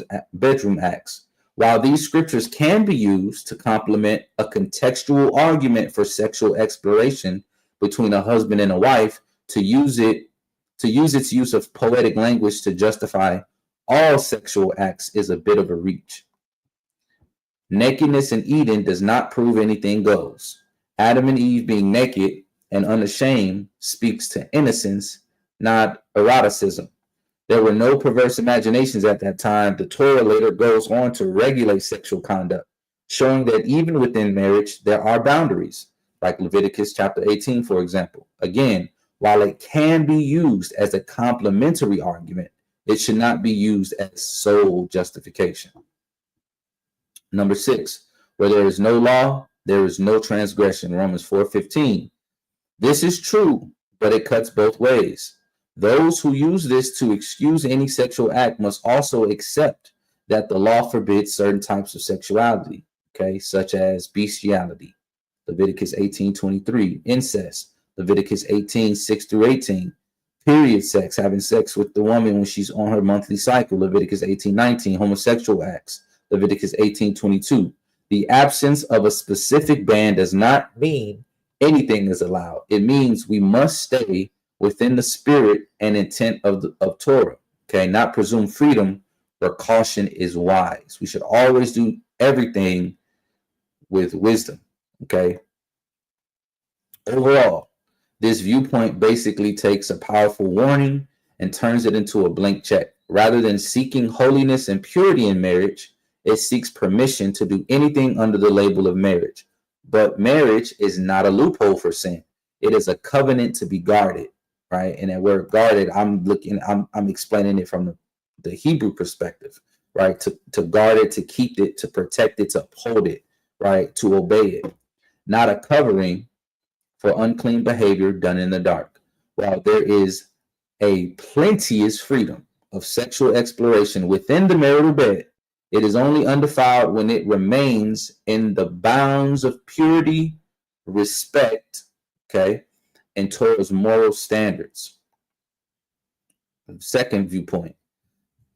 acts. While these scriptures can be used to complement a contextual argument for sexual exploration between a husband and a wife, to use its use of poetic language to justify all sexual acts is a bit of a reach. Nakedness in Eden does not prove anything goes. Adam and Eve being naked and unashamed speaks to innocence, not eroticism. There were no perverse imaginations at that time. The Torah later goes on to regulate sexual conduct, showing that even within marriage, there are boundaries, like Leviticus chapter 18, for example. Again, while it can be used as a complementary argument, it should not be used as sole justification. Number 6, where there is no law, there is no transgression. Romans 4:15. This is true, but it cuts both ways. Those who use this to excuse any sexual act must also accept that the law forbids certain types of sexuality, okay, such as bestiality, Leviticus 18:23, incest, Leviticus 18:6-18, period sex, having sex with the woman when she's on her monthly cycle, Leviticus 18:19, homosexual acts, Leviticus 18:22. The absence of a specific ban does not mean anything is allowed. It means we must stay within the spirit and intent of Torah, okay? Not presume freedom where caution is wise. We should always do everything with wisdom, okay? Overall, this viewpoint basically takes a powerful warning and turns it into a blank check. Rather than seeking holiness and purity in marriage, it seeks permission to do anything under the label of marriage. But marriage is not a loophole for sin. It is a covenant to be guarded, right? And that word guarded, I'm explaining it from the Hebrew perspective, right? To guard it, to keep it, to protect it, to uphold it, right? To obey it. Not a covering for unclean behavior done in the dark. While there is a plenteous freedom of sexual exploration within the marital bed, it is only undefiled when it remains in the bounds of purity, respect, okay, and Torah's moral standards. Second viewpoint,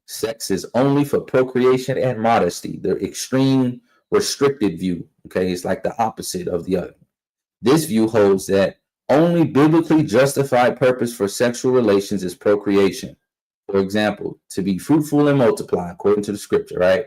sex is only for procreation and modesty. The extreme restricted view, okay, is like the opposite of the other. This view holds that only biblically justified purpose for sexual relations is procreation. For example, to be fruitful and multiply, according to the scripture, right?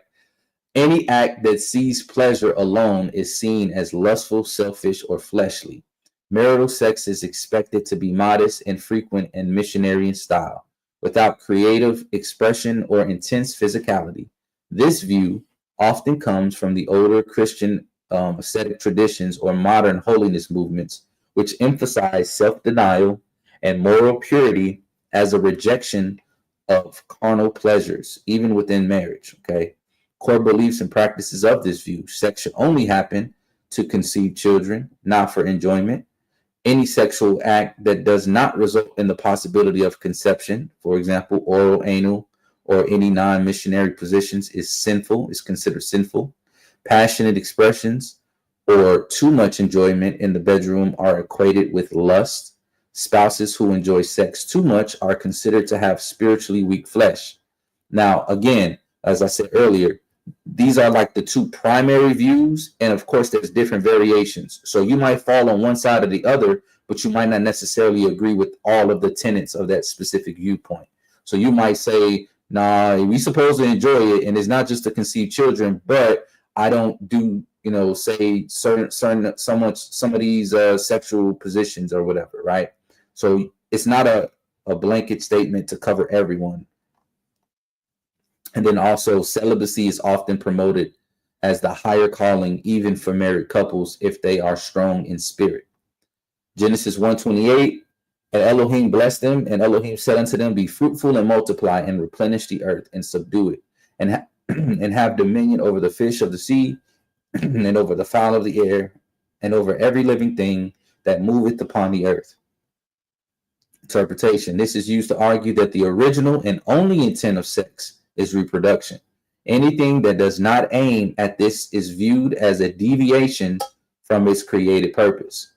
Any act that sees pleasure alone is seen as lustful, selfish, or fleshly. Marital sex is expected to be modest, infrequent, and missionary in style, without creative expression or intense physicality. This view often comes from the older Christian ascetic traditions or modern holiness movements, which emphasize self-denial and moral purity as a rejection of carnal pleasures, even within marriage, okay? Core beliefs and practices of this view: sex should only happen to conceive children, not for enjoyment. Any sexual act that does not result in the possibility of conception, for example, oral, anal, or any non-missionary positions, is sinful, is considered sinful. Passionate expressions or too much enjoyment in the bedroom are equated with lust. Spouses who enjoy sex too much are considered to have spiritually weak flesh. Now, again, as I said earlier, these are like the two primary views, and of course there's different variations. So you might fall on one side or the other, but you might not necessarily agree with all of the tenets of that specific viewpoint. So you might say, nah, we supposed to enjoy it, and it's not just to conceive children, but I don't do, say some of these sexual positions or whatever, right? So it's not a blanket statement to cover everyone. And then also celibacy is often promoted as the higher calling, even for married couples, if they are strong in spirit. Genesis 1:28, and Elohim blessed them, and Elohim said unto them, be fruitful and multiply and replenish the earth and subdue it, and have dominion over the fish of the sea and over the fowl of the air and over every living thing that moveth upon the earth. Interpretation. This is used to argue that the original and only intent of sex is reproduction. Anything that does not aim at this is viewed as a deviation from its created purpose.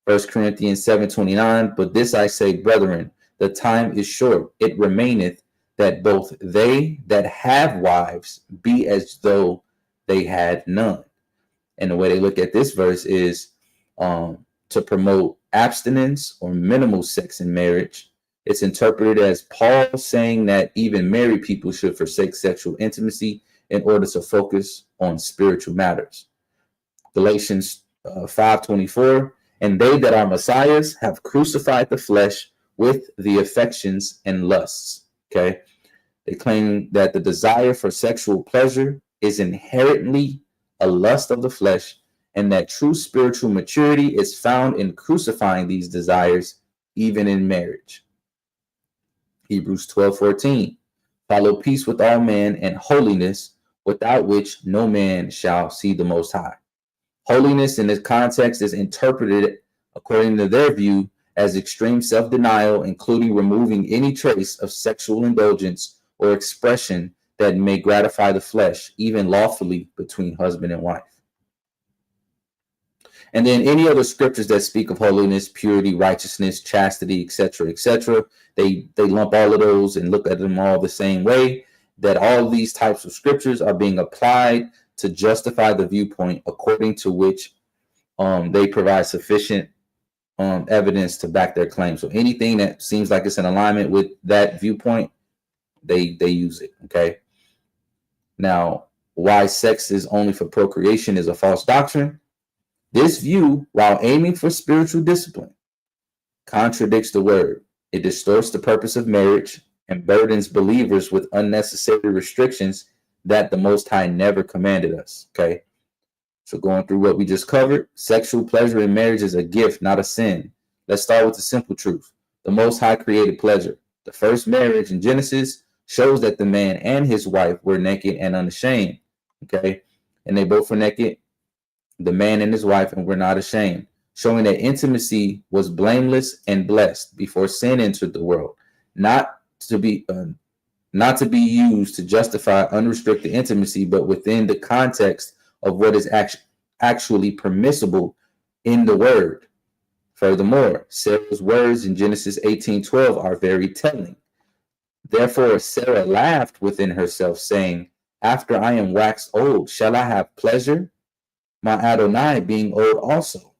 1 Corinthians 7:29, but this I say, brethren, the time is short. It remaineth that both they that have wives be as though they had none. And the way they look at this verse is to promote abstinence or minimal sex in marriage. It's interpreted as Paul saying that even married people should forsake sexual intimacy in order to focus on spiritual matters. Galatians 5:24, and they that are Messiahs have crucified the flesh with the affections and lusts. Okay. They claim that the desire for sexual pleasure is inherently a lust of the flesh, and that true spiritual maturity is found in crucifying these desires, even in marriage. Hebrews 12:14, follow peace with all men and holiness, without which no man shall see the Most High. Holiness in this context is interpreted, according to their view, as extreme self-denial, including removing any trace of sexual indulgence or expression that may gratify the flesh, even lawfully between husband and wife. And then any other scriptures that speak of holiness, purity, righteousness, chastity, etc., they lump all of those and look at them all the same way, that all of these types of scriptures are being applied to justify the viewpoint according to which they provide sufficient evidence to back their claim. So anything that seems like it's in alignment with that viewpoint, they use it. Okay. Now, why sex is only for procreation is a false doctrine. This view, while aiming for spiritual discipline, contradicts the word. It distorts the purpose of marriage and burdens believers with unnecessary restrictions that the Most High never commanded us. Okay. So going through what we just covered, sexual pleasure in marriage is a gift, not a sin. Let's start with the simple truth. The Most High created pleasure. The first marriage in Genesis shows that the man and his wife were naked and unashamed. Okay. And they both were naked, the man and his wife, and were not ashamed, showing that intimacy was blameless and blessed before sin entered the world, not to be used to justify unrestricted intimacy, but within the context of what is actually permissible in the word. Furthermore, Sarah's words in Genesis 18:12 are very telling. Therefore, Sarah laughed within herself, saying, after I am waxed old, shall I have pleasure? My Adonai being old also.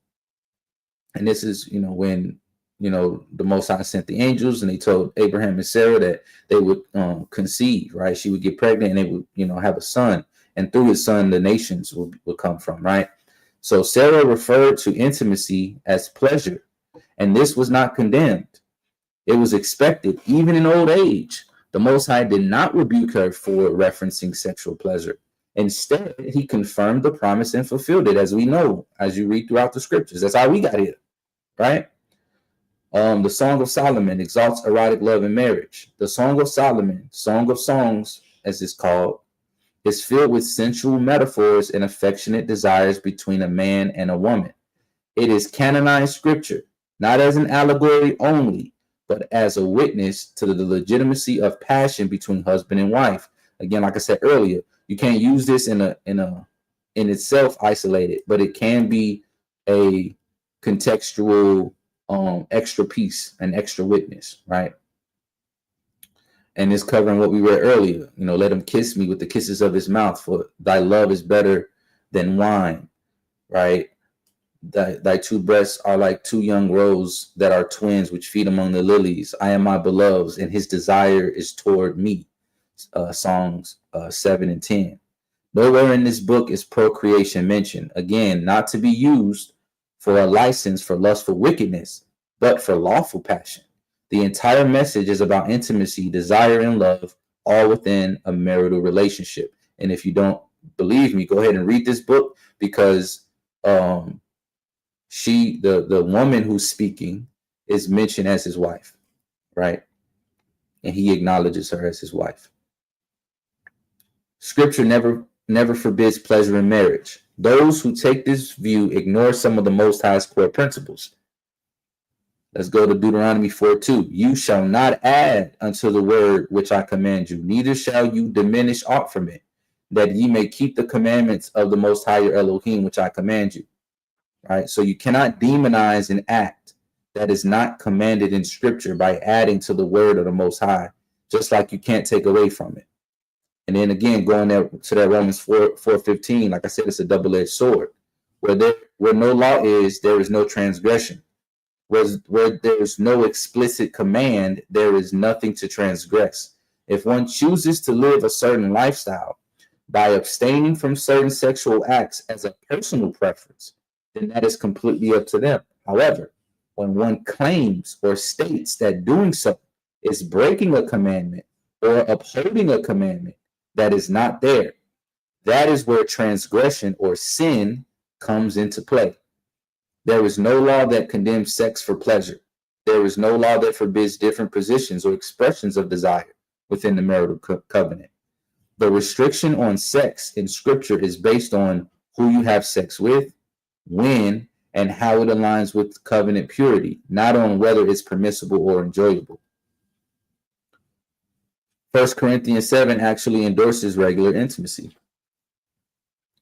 And this is, when, the Most High sent the angels and they told Abraham and Sarah that they would conceive, right? She would get pregnant and they would, have a son. And through his son, the nations would come from, right? So Sarah referred to intimacy as pleasure, and this was not condemned. It was expected, even in old age. The Most High did not rebuke her for referencing sexual pleasure. Instead, he confirmed the promise and fulfilled it, as we know, as you read throughout the scriptures. That's how we got here, right? The Song of Solomon exalts erotic love in marriage. The Song of Solomon, Song of Songs, as it's called, is filled with sensual metaphors and affectionate desires between a man and a woman. It is canonized scripture. not as an allegory only, but as a witness to the legitimacy of passion between husband and wife. Again, like I said earlier, you can't use this in itself isolated, but it can be a contextual extra piece, an extra witness, right? And it's covering what we read earlier. Let him kiss me with the kisses of his mouth, for thy love is better than wine, right? Thy two breasts are like two young roes that are twins, which feed among the lilies. I am my beloved's, and his desire is toward me. Songs 7 and 10. Nowhere in this book is procreation mentioned. Again, not to be used for a license for lustful wickedness, but for lawful passion. The entire message is about intimacy, desire, and love, all within a marital relationship. And if you don't believe me, go ahead and read this book, because the woman who's speaking is mentioned as his wife, right? And he acknowledges her as his wife. Scripture never forbids pleasure in marriage. Those who take this view ignore some of the Most High's core principles. Let's go to Deuteronomy 4:2. You shall not add unto the word which I command you, neither shall you diminish aught from it, that ye may keep the commandments of the Most High your Elohim, which I command you. Right? So you cannot demonize an act that is not commanded in Scripture by adding to the word of the Most High, just like you can't take away from it. And then again, going there to that Romans 4:15, like I said, it's a double-edged sword. Where no law is, there is no transgression. Where there is no explicit command, there is nothing to transgress. If one chooses to live a certain lifestyle by abstaining from certain sexual acts as a personal preference, then that is completely up to them. However, when one claims or states that doing so is breaking a commandment or upholding a commandment that is not there, that is where transgression or sin comes into play. There is no law that condemns sex for pleasure. There is no law that forbids different positions or expressions of desire within the marital covenant. The restriction on sex in Scripture is based on who you have sex with, when, and how it aligns with covenant purity, not on whether it's permissible or enjoyable. 1 Corinthians 7 actually endorses regular intimacy.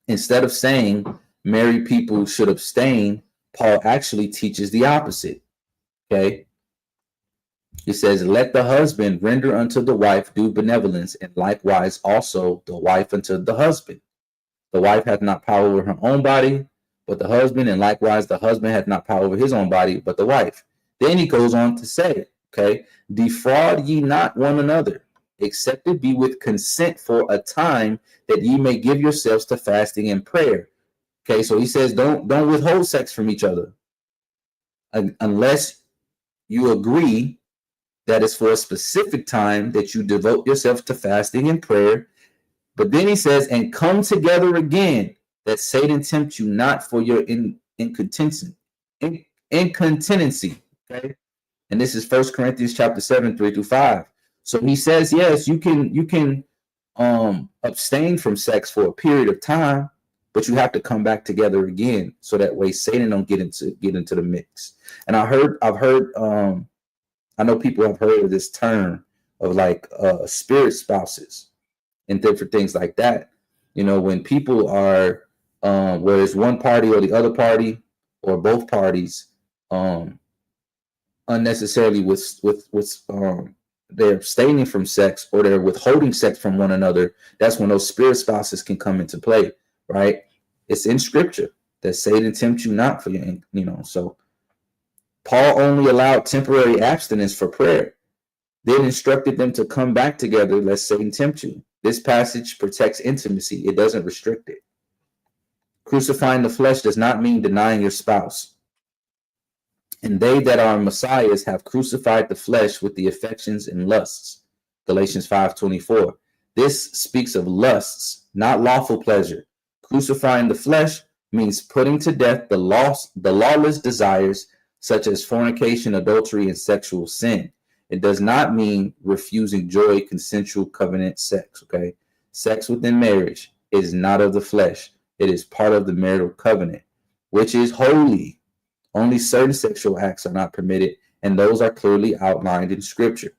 Instead of saying married people should abstain, Paul actually teaches the opposite. Okay? It says, let the husband render unto the wife due benevolence, and likewise also the wife unto the husband. The wife hath not power over her own body, but the husband, and likewise the husband hath not power over his own body, but the wife. Then he goes on to say, okay, defraud ye not one another, except it be with consent for a time, that ye may give yourselves to fasting and prayer. Okay, so he says don't withhold sex from each other unless you agree that it's for a specific time that you devote yourself to fasting and prayer. But then he says, and come together again, that Satan tempt you not for your incontinency. Okay, and this is 1 Corinthians chapter 7, 3-5. So he says, yes, you can abstain from sex for a period of time, but you have to come back together again, so that way Satan don't get into the mix. And I've heard I know people have heard of this term of like spirit spouses and different things like that. When people are whether it's one party or the other party or both parties unnecessarily with they're abstaining from sex, or they're withholding sex from one another, that's when those spirit spouses can come into play. Right? It's in Scripture that Satan tempts you not for your, so Paul only allowed temporary abstinence for prayer, then instructed them to come back together lest Satan tempt you. This passage protects intimacy. It doesn't restrict it. Crucifying the flesh does not mean denying your spouse. And they that are messiahs have crucified the flesh with the affections and lusts. Galatians 5:24. This speaks of lusts, not lawful pleasure. Crucifying the flesh means putting to death the lawless desires such as fornication, adultery, and sexual sin. It does not mean refusing joy, consensual covenant sex. Okay, sex within marriage is not of the flesh. It is part of the marital covenant, which is holy. Only certain sexual acts are not permitted, and those are clearly outlined in Scripture.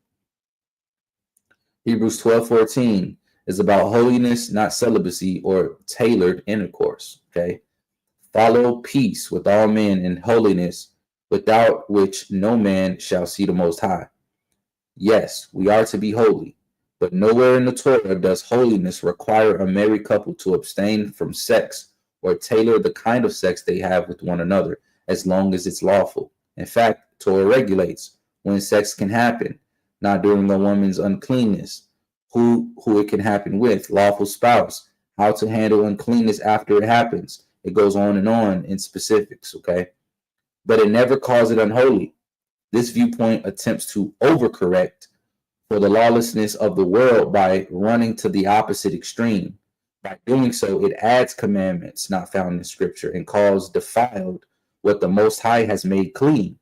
Hebrews 12:14 is about holiness, not celibacy or tailored intercourse. Okay. Follow peace with all men and holiness, without which no man shall see the Most High. Yes, we are to be holy, but nowhere in the Torah does holiness require a married couple to abstain from sex or tailor the kind of sex they have with one another, as long as it's lawful. In fact, Torah regulates when sex can happen, not during a woman's uncleanness, who it can happen with, lawful spouse, how to handle uncleanness after it happens. It goes on in specifics, okay? But it never calls it unholy. This viewpoint attempts to overcorrect for the lawlessness of the world by running to the opposite extreme. By doing so, it adds commandments not found in Scripture and calls defiled what the Most High has made clean.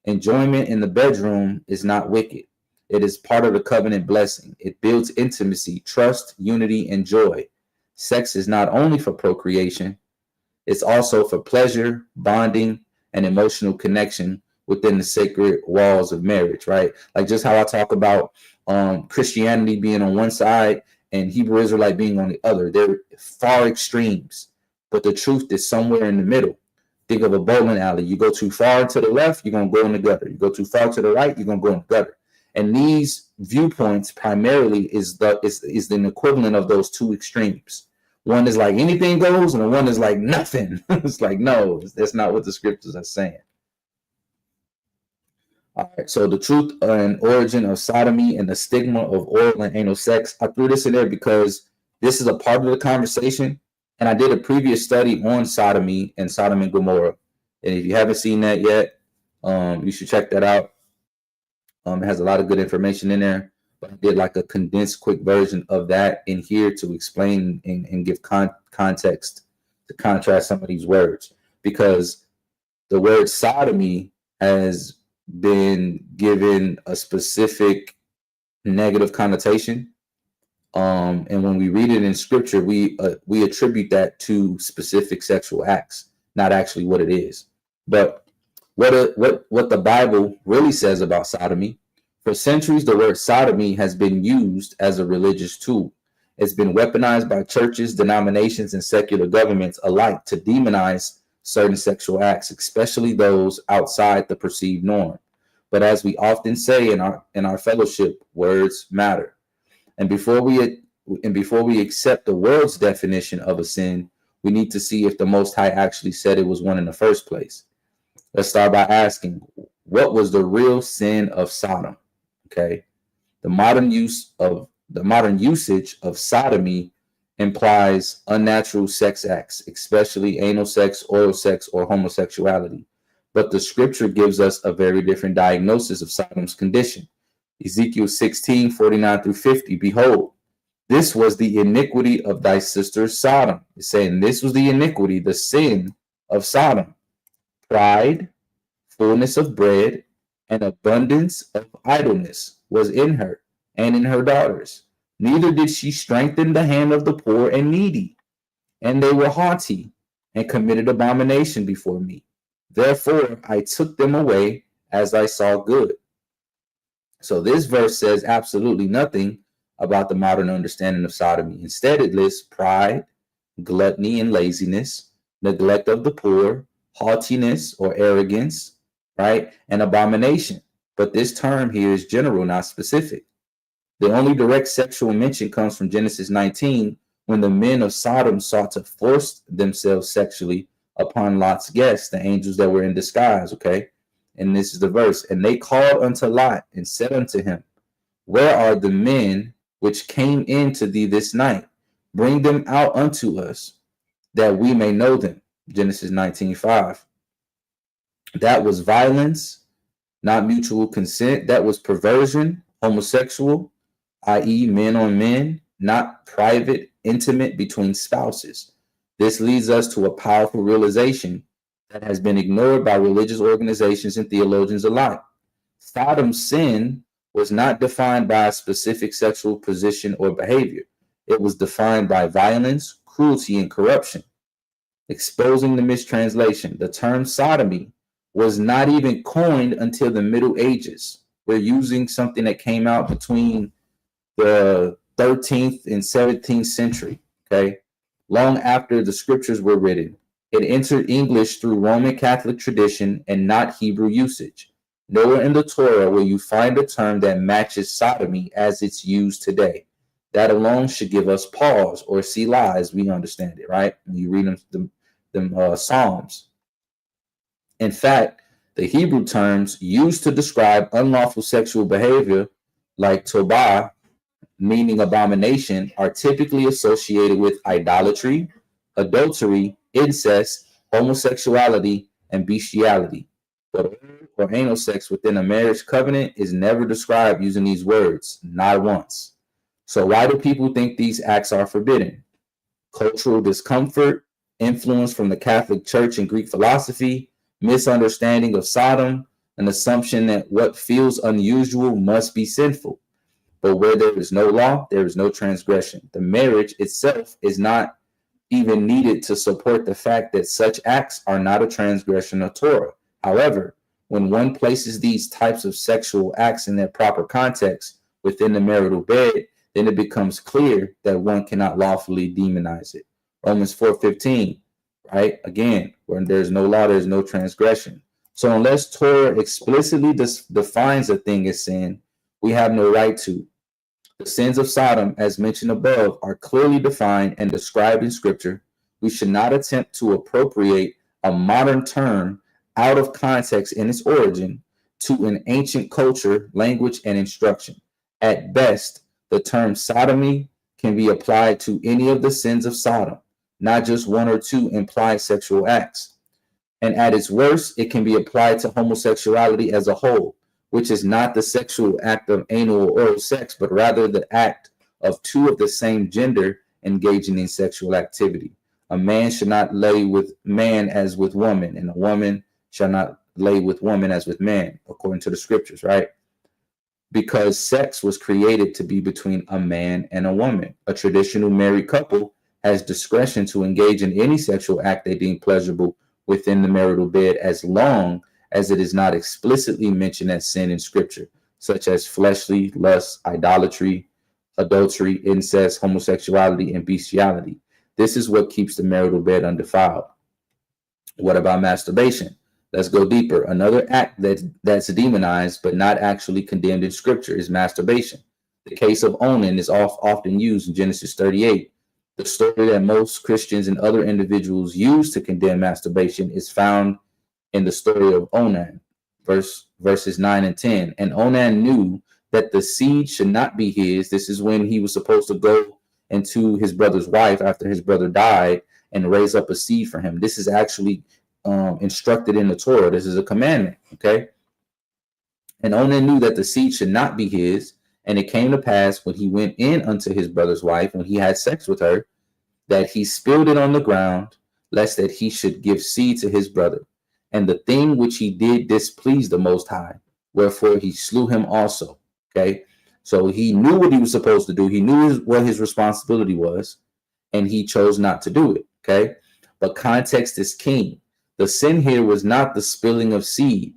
Enjoyment in the bedroom is not wicked. It is part of the covenant blessing. It builds intimacy, trust, unity, and joy. Sex is not only for procreation, it's also for pleasure, bonding, and emotional connection within the sacred walls of marriage, right? Like just how I talk about Christianity being on one side and Hebrew Israelite being on the other. They're far extremes, but the truth is somewhere in the middle. Think of a bowling alley. You go too far to the left, you're going to go in the gutter. You go too far to the right, you're going to go in the gutter. And these viewpoints primarily is the equivalent of those two extremes. One is like anything goes, and the one is like nothing. It's like, no, that's not what the scriptures are saying. All right, so the truth and origin of sodomy and the stigma of oral and anal sex. I threw this in there because this is a part of the conversation, and I did a previous study on sodomy and Sodom and Gomorrah. And if you haven't seen that yet, you should check that out. It has a lot of good information in there, but I did like a condensed quick version of that in here to explain and give context to contrast some of these words, because the word sodomy has been given a specific negative connotation. And when we read it in Scripture, we attribute that to specific sexual acts, not actually what it is. But what the Bible really says about sodomy. For centuries, the word sodomy has been used as a religious tool. It's been weaponized by churches, denominations, and secular governments alike to demonize certain sexual acts, especially those outside the perceived norm. But as we often say in our fellowship, words matter. And before we accept the world's definition of a sin, we need to see if the Most High actually said it was one in the first place. Let's start by asking, what was the real sin of Sodom? Okay, the modern usage of sodomy implies unnatural sex acts, especially anal sex, oral sex, or homosexuality. But the Scripture gives us a very different diagnosis of Sodom's condition. Ezekiel 16:49-50. Behold, this was the iniquity of thy sister Sodom. It's saying this was the iniquity, the sin of Sodom. Pride, fullness of bread, and abundance of idleness was in her and in her daughters. Neither did she strengthen the hand of the poor and needy. And they were haughty and committed abomination before me. Therefore I took them away as I saw good. So this verse says absolutely nothing about the modern understanding of sodomy. Instead, it lists pride, gluttony and laziness, neglect of the poor, haughtiness or arrogance, right, and abomination. But this term here is general, not specific. The only direct sexual mention comes from Genesis 19, when the men of Sodom sought to force themselves sexually upon Lot's guests, the angels that were in disguise, okay? And this is the verse. And they called unto Lot and said unto him, where are the men which came in to thee this night? Bring them out unto us, that we may know them. Genesis 19:5. That was violence, not mutual consent. That was perversion, homosexual, i.e. men on men, not private, intimate between spouses. This leads us to a powerful realization that has been ignored by religious organizations and theologians alike. Sodom's sin was not defined by a specific sexual position or behavior. It was defined by violence, cruelty, and corruption. Exposing the mistranslation, the term sodomy was not even coined until the Middle Ages. We're using something that came out between the 13th and 17th century, okay? Long after the scriptures were written. It entered English through Roman Catholic tradition and not Hebrew usage. Nowhere in the Torah will you find a term that matches sodomy as it's used today. That alone should give us pause, or selah as we understand it, right? When you read them Psalms. In fact, the Hebrew terms used to describe unlawful sexual behavior, like tobah, meaning abomination, are typically associated with idolatry, adultery, incest, homosexuality, and bestiality. But or anal sex within a marriage covenant is never described using these words, not once. So why do people think these acts are forbidden? Cultural discomfort, influence from the Catholic Church and Greek philosophy, misunderstanding of Sodom, an assumption that what feels unusual must be sinful. But where there is no law, there is no transgression. The marriage itself is not even needed to support the fact that such acts are not a transgression of Torah. However, when one places these types of sexual acts in their proper context within the marital bed, then it becomes clear that one cannot lawfully demonize it. Romans 4:15, right? Again, where there's no law, there's no transgression. So unless Torah explicitly defines a thing as sin, we have no right to. The sins of Sodom, as mentioned above, are clearly defined and described in Scripture. We should not attempt to appropriate a modern term out of context in its origin to an ancient culture, language, and instruction. At best, the term sodomy can be applied to any of the sins of Sodom, not just one or two implied sexual acts. And at its worst, it can be applied to homosexuality as a whole, which is not the sexual act of anal or oral sex, but rather the act of two of the same gender engaging in sexual activity. A man should not lay with man as with woman, and a woman shall not lay with woman as with man, according to the scriptures, right? Because sex was created to be between a man and a woman. A traditional married couple has discretion to engage in any sexual act they deem pleasurable within the marital bed, as long as it is not explicitly mentioned as sin in scripture, such as fleshly lust, idolatry, adultery, incest, homosexuality, and bestiality. This is what keeps the marital bed undefiled. What about masturbation? Let's go deeper. Another act that's demonized but not actually condemned in scripture is masturbation. The case of Onan is often used in Genesis 38. The story that most Christians and other individuals use to condemn masturbation is found in the story of Onan, verses 9 and 10. And Onan knew that the seed should not be his. This is when he was supposed to go into his brother's wife after his brother died and raise up a seed for him. This is actually instructed in the Torah. This is a commandment, okay? And Onan knew that the seed should not be his, and it came to pass when he went in unto his brother's wife, when he had sex with her, that he spilled it on the ground, lest that he should give seed to his brother. And the thing which he did displeased the Most High, wherefore he slew him also, okay? So he knew what he was supposed to do. He knew what his responsibility was, and he chose not to do it, okay? But context is king. The sin here was not the spilling of seed.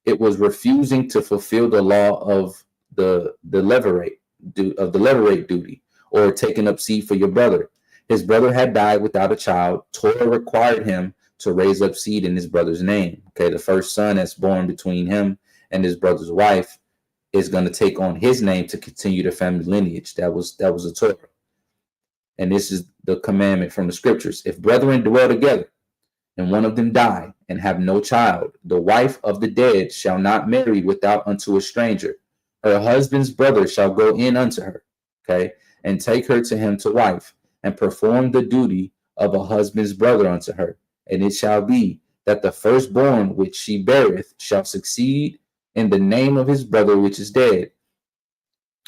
It was refusing to fulfill the law of the levirate duty, or taking up seed for your brother. His brother had died without a child. Torah required him to raise up seed in his brother's name. Okay, the first son that's born between him and his brother's wife is going to take on his name to continue the family lineage. That was a Torah. And this is the commandment from the scriptures. If brethren dwell together, and one of them die, and have no child, the wife of the dead shall not marry without unto a stranger. Her husband's brother shall go in unto her, okay, and take her to him to wife, and perform the duty of a husband's brother unto her. And it shall be that the firstborn which she beareth shall succeed in the name of his brother which is dead,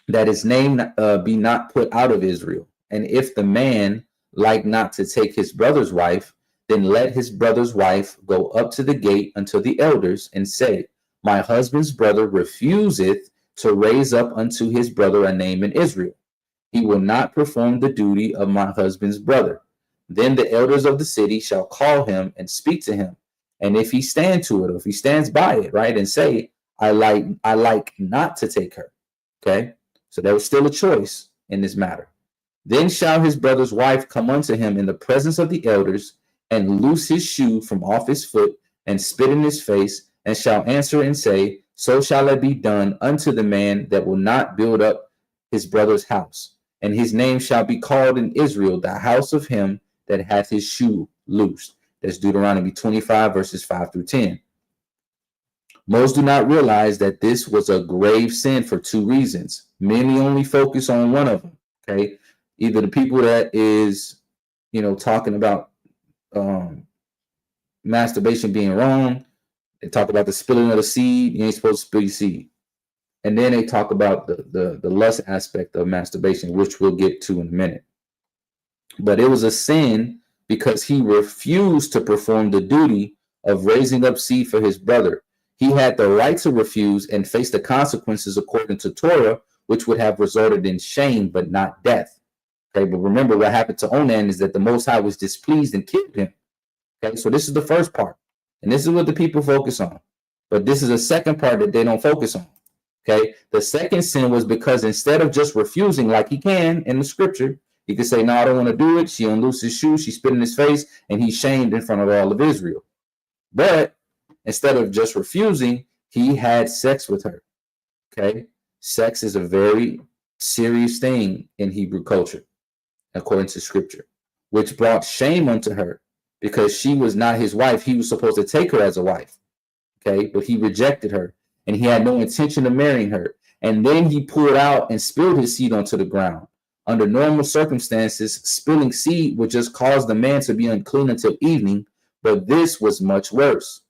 that his name be not put out of Israel. And if the man like not to take his brother's wife, then let his brother's wife go up to the gate unto the elders, and say, my husband's brother refuseth to raise up unto his brother a name in Israel. He will not perform the duty of my husband's brother. Then the elders of the city shall call him and speak to him, And if he stand to it, or if he stands by it, right, and say, I like not to take her. Okay. So there was still a choice in this matter. Then shall his brother's wife come unto him in the presence of the elders, and loose his shoe from off his foot, and spit in his face, and shall answer and say, so shall it be done unto the man that will not build up his brother's house. And his name shall be called in Israel the house of him that hath his shoe loosed. That's Deuteronomy 25, verses 5 through 10. Most do not realize that this was a grave sin for two reasons. Many only focus on one of them. Okay. Either the people that is, talking about masturbation being wrong. They talk about the spilling of the seed. You ain't supposed to spill your seed. And then they talk about the lust aspect of masturbation, which we'll get to in a minute. But it was a sin because he refused to perform the duty of raising up seed for his brother. He had the right to refuse and face the consequences according to Torah, which would have resulted in shame, but not death. Okay, but remember what happened to Onan is that the Most High was displeased and killed him. Okay, so this is the first part. And this is what the people focus on. But this is a second part that they don't focus on. Okay, the second sin was because instead of just refusing like he can in the scripture, he could say, no, I don't want to do it. She unloosed his shoe. She spit in his face, and he's shamed in front of all of Israel. But instead of just refusing, he had sex with her. Okay, sex is a very serious thing in Hebrew culture, according to scripture, which brought shame unto her because she was not his wife. He was supposed to take her as a wife. Okay, but he rejected her, and he had no intention of marrying her. And then he pulled out and spilled his seed onto the ground. Under normal circumstances, spilling seed would just cause the man to be unclean until evening, but this was much worse.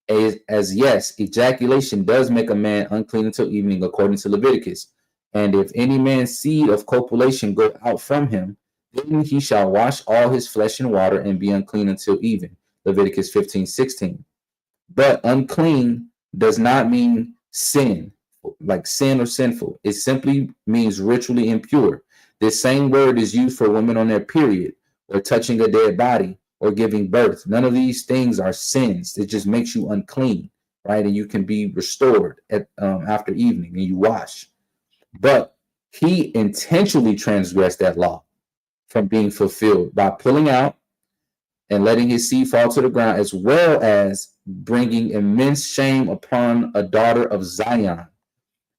As yes, ejaculation does make a man unclean until evening, according to Leviticus. And if any man's seed of copulation go out from him, then he shall wash all his flesh in water and be unclean until even. Leviticus 15:16. But unclean does not mean sin, like sin or sinful. It simply means ritually impure. This same word is used for women on their period, or touching a dead body, or giving birth. None of these things are sins. It just makes you unclean, right? And you can be restored after evening, and you wash. But he intentionally transgressed that law from being fulfilled by pulling out and letting his seed fall to the ground, as well as bringing immense shame upon a daughter of Zion.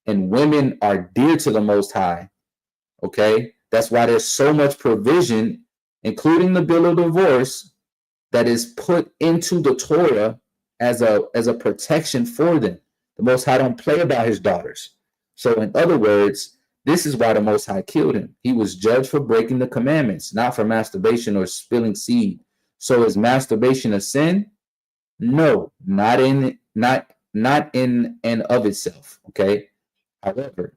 And women are dear to the Most High. Okay, that's why there's so much provision, including the bill of divorce, that is put into the Torah as a protection for them. The Most High don't play about his daughters. So in other words, this is why the Most High killed him. He was judged for breaking the commandments, not for masturbation or spilling seed. So is masturbation a sin? No, not in and of itself. Okay. However,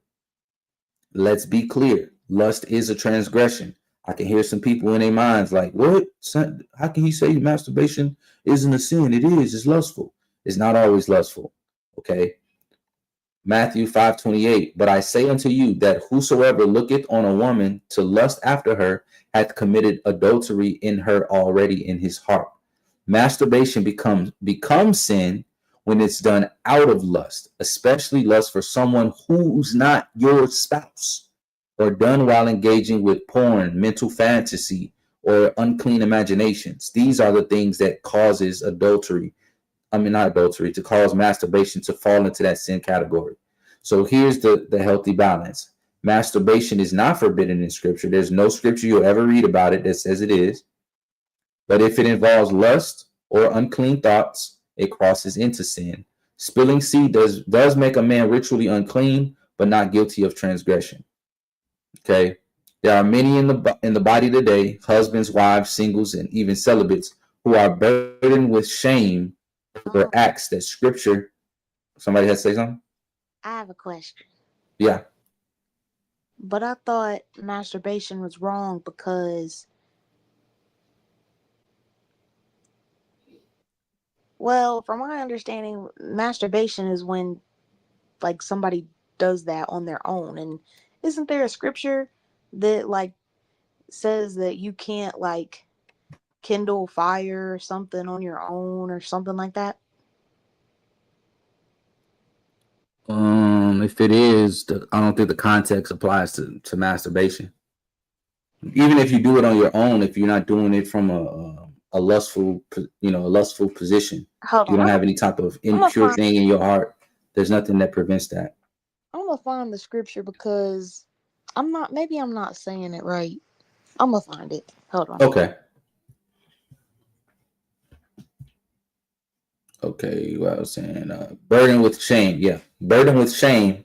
let's be clear. Lust is a transgression. I can hear some people in their minds like, what? How can he say masturbation isn't a sin? It is. It's lustful. It's not always lustful. Okay. Matthew 5:28. But I say unto you that whosoever looketh on a woman to lust after her hath committed adultery in her already in his heart. Masturbation becomes sin when it's done out of lust, especially lust for someone who's not your spouse, or done while engaging with porn, mental fantasy, or unclean imaginations. These are the things that causes adultery. Not adultery, to cause masturbation to fall into that sin category. So here's the healthy balance. Masturbation is not forbidden in scripture. There's no scripture you'll ever read about it that says it is. But if it involves lust or unclean thoughts, it crosses into sin. Spilling seed does make a man ritually unclean, but not guilty of transgression. Okay. There are many in the body today, husbands, wives, singles, and even celibates, who are burdened with shame over acts that scripture. Somebody has to say something? I have a question. Yeah. But I thought masturbation was wrong because, well, from my understanding, masturbation is when like somebody does that on their own. And isn't there a scripture that like says that you can't like kindle fire or something on your own or something like that? If it is, I don't think the context applies to masturbation. Even if you do it on your own, if you're not doing it from a lustful, a lustful position, Hold you on. don't have any type of impure thing in your heart. There's nothing that prevents that. I'm gonna find the scripture because maybe I'm not saying it right. I'm gonna find it. Hold on. Okay, what I was saying, burden with shame. Yeah, burden with shame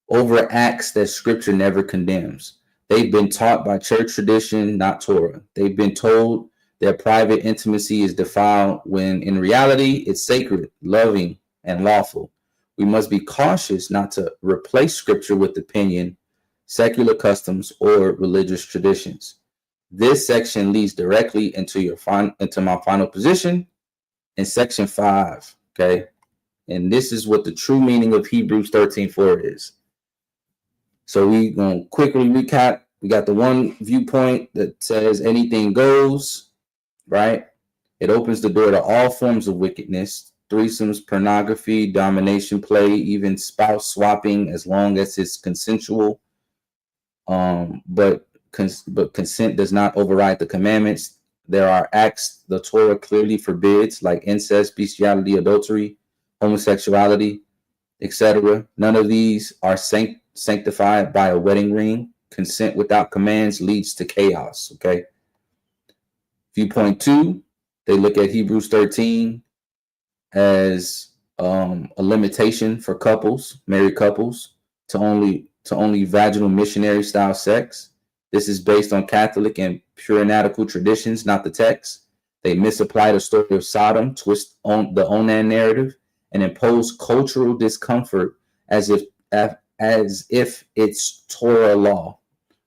over acts that scripture never condemns. They've been taught by church tradition, not Torah. They've been told their private intimacy is defiled when in reality it's sacred, loving, and lawful. We must be cautious not to replace scripture with opinion, secular customs, or religious traditions. This section leads directly into my final position in section 5. Okay, and this is what the true meaning of Hebrews 13:4 is. So we're going to quickly recap. We got the one viewpoint that says anything goes, right? It opens the door to all forms of wickedness, threesomes, pornography, domination play, even spouse swapping, as long as it's consensual. But consent does not override the commandments. There are acts the Torah clearly forbids, like incest, bestiality, adultery, homosexuality, etc. None of these are sanctified by a wedding ring. Consent without commands leads to chaos. Okay. Viewpoint 2, they look at Hebrews 13 as a limitation for couples, married couples, to only vaginal missionary style sex. This is based on Catholic and Puritanical traditions, not the text. They misapply the story of Sodom, twist on the Onan narrative, and impose cultural discomfort as if it's Torah law.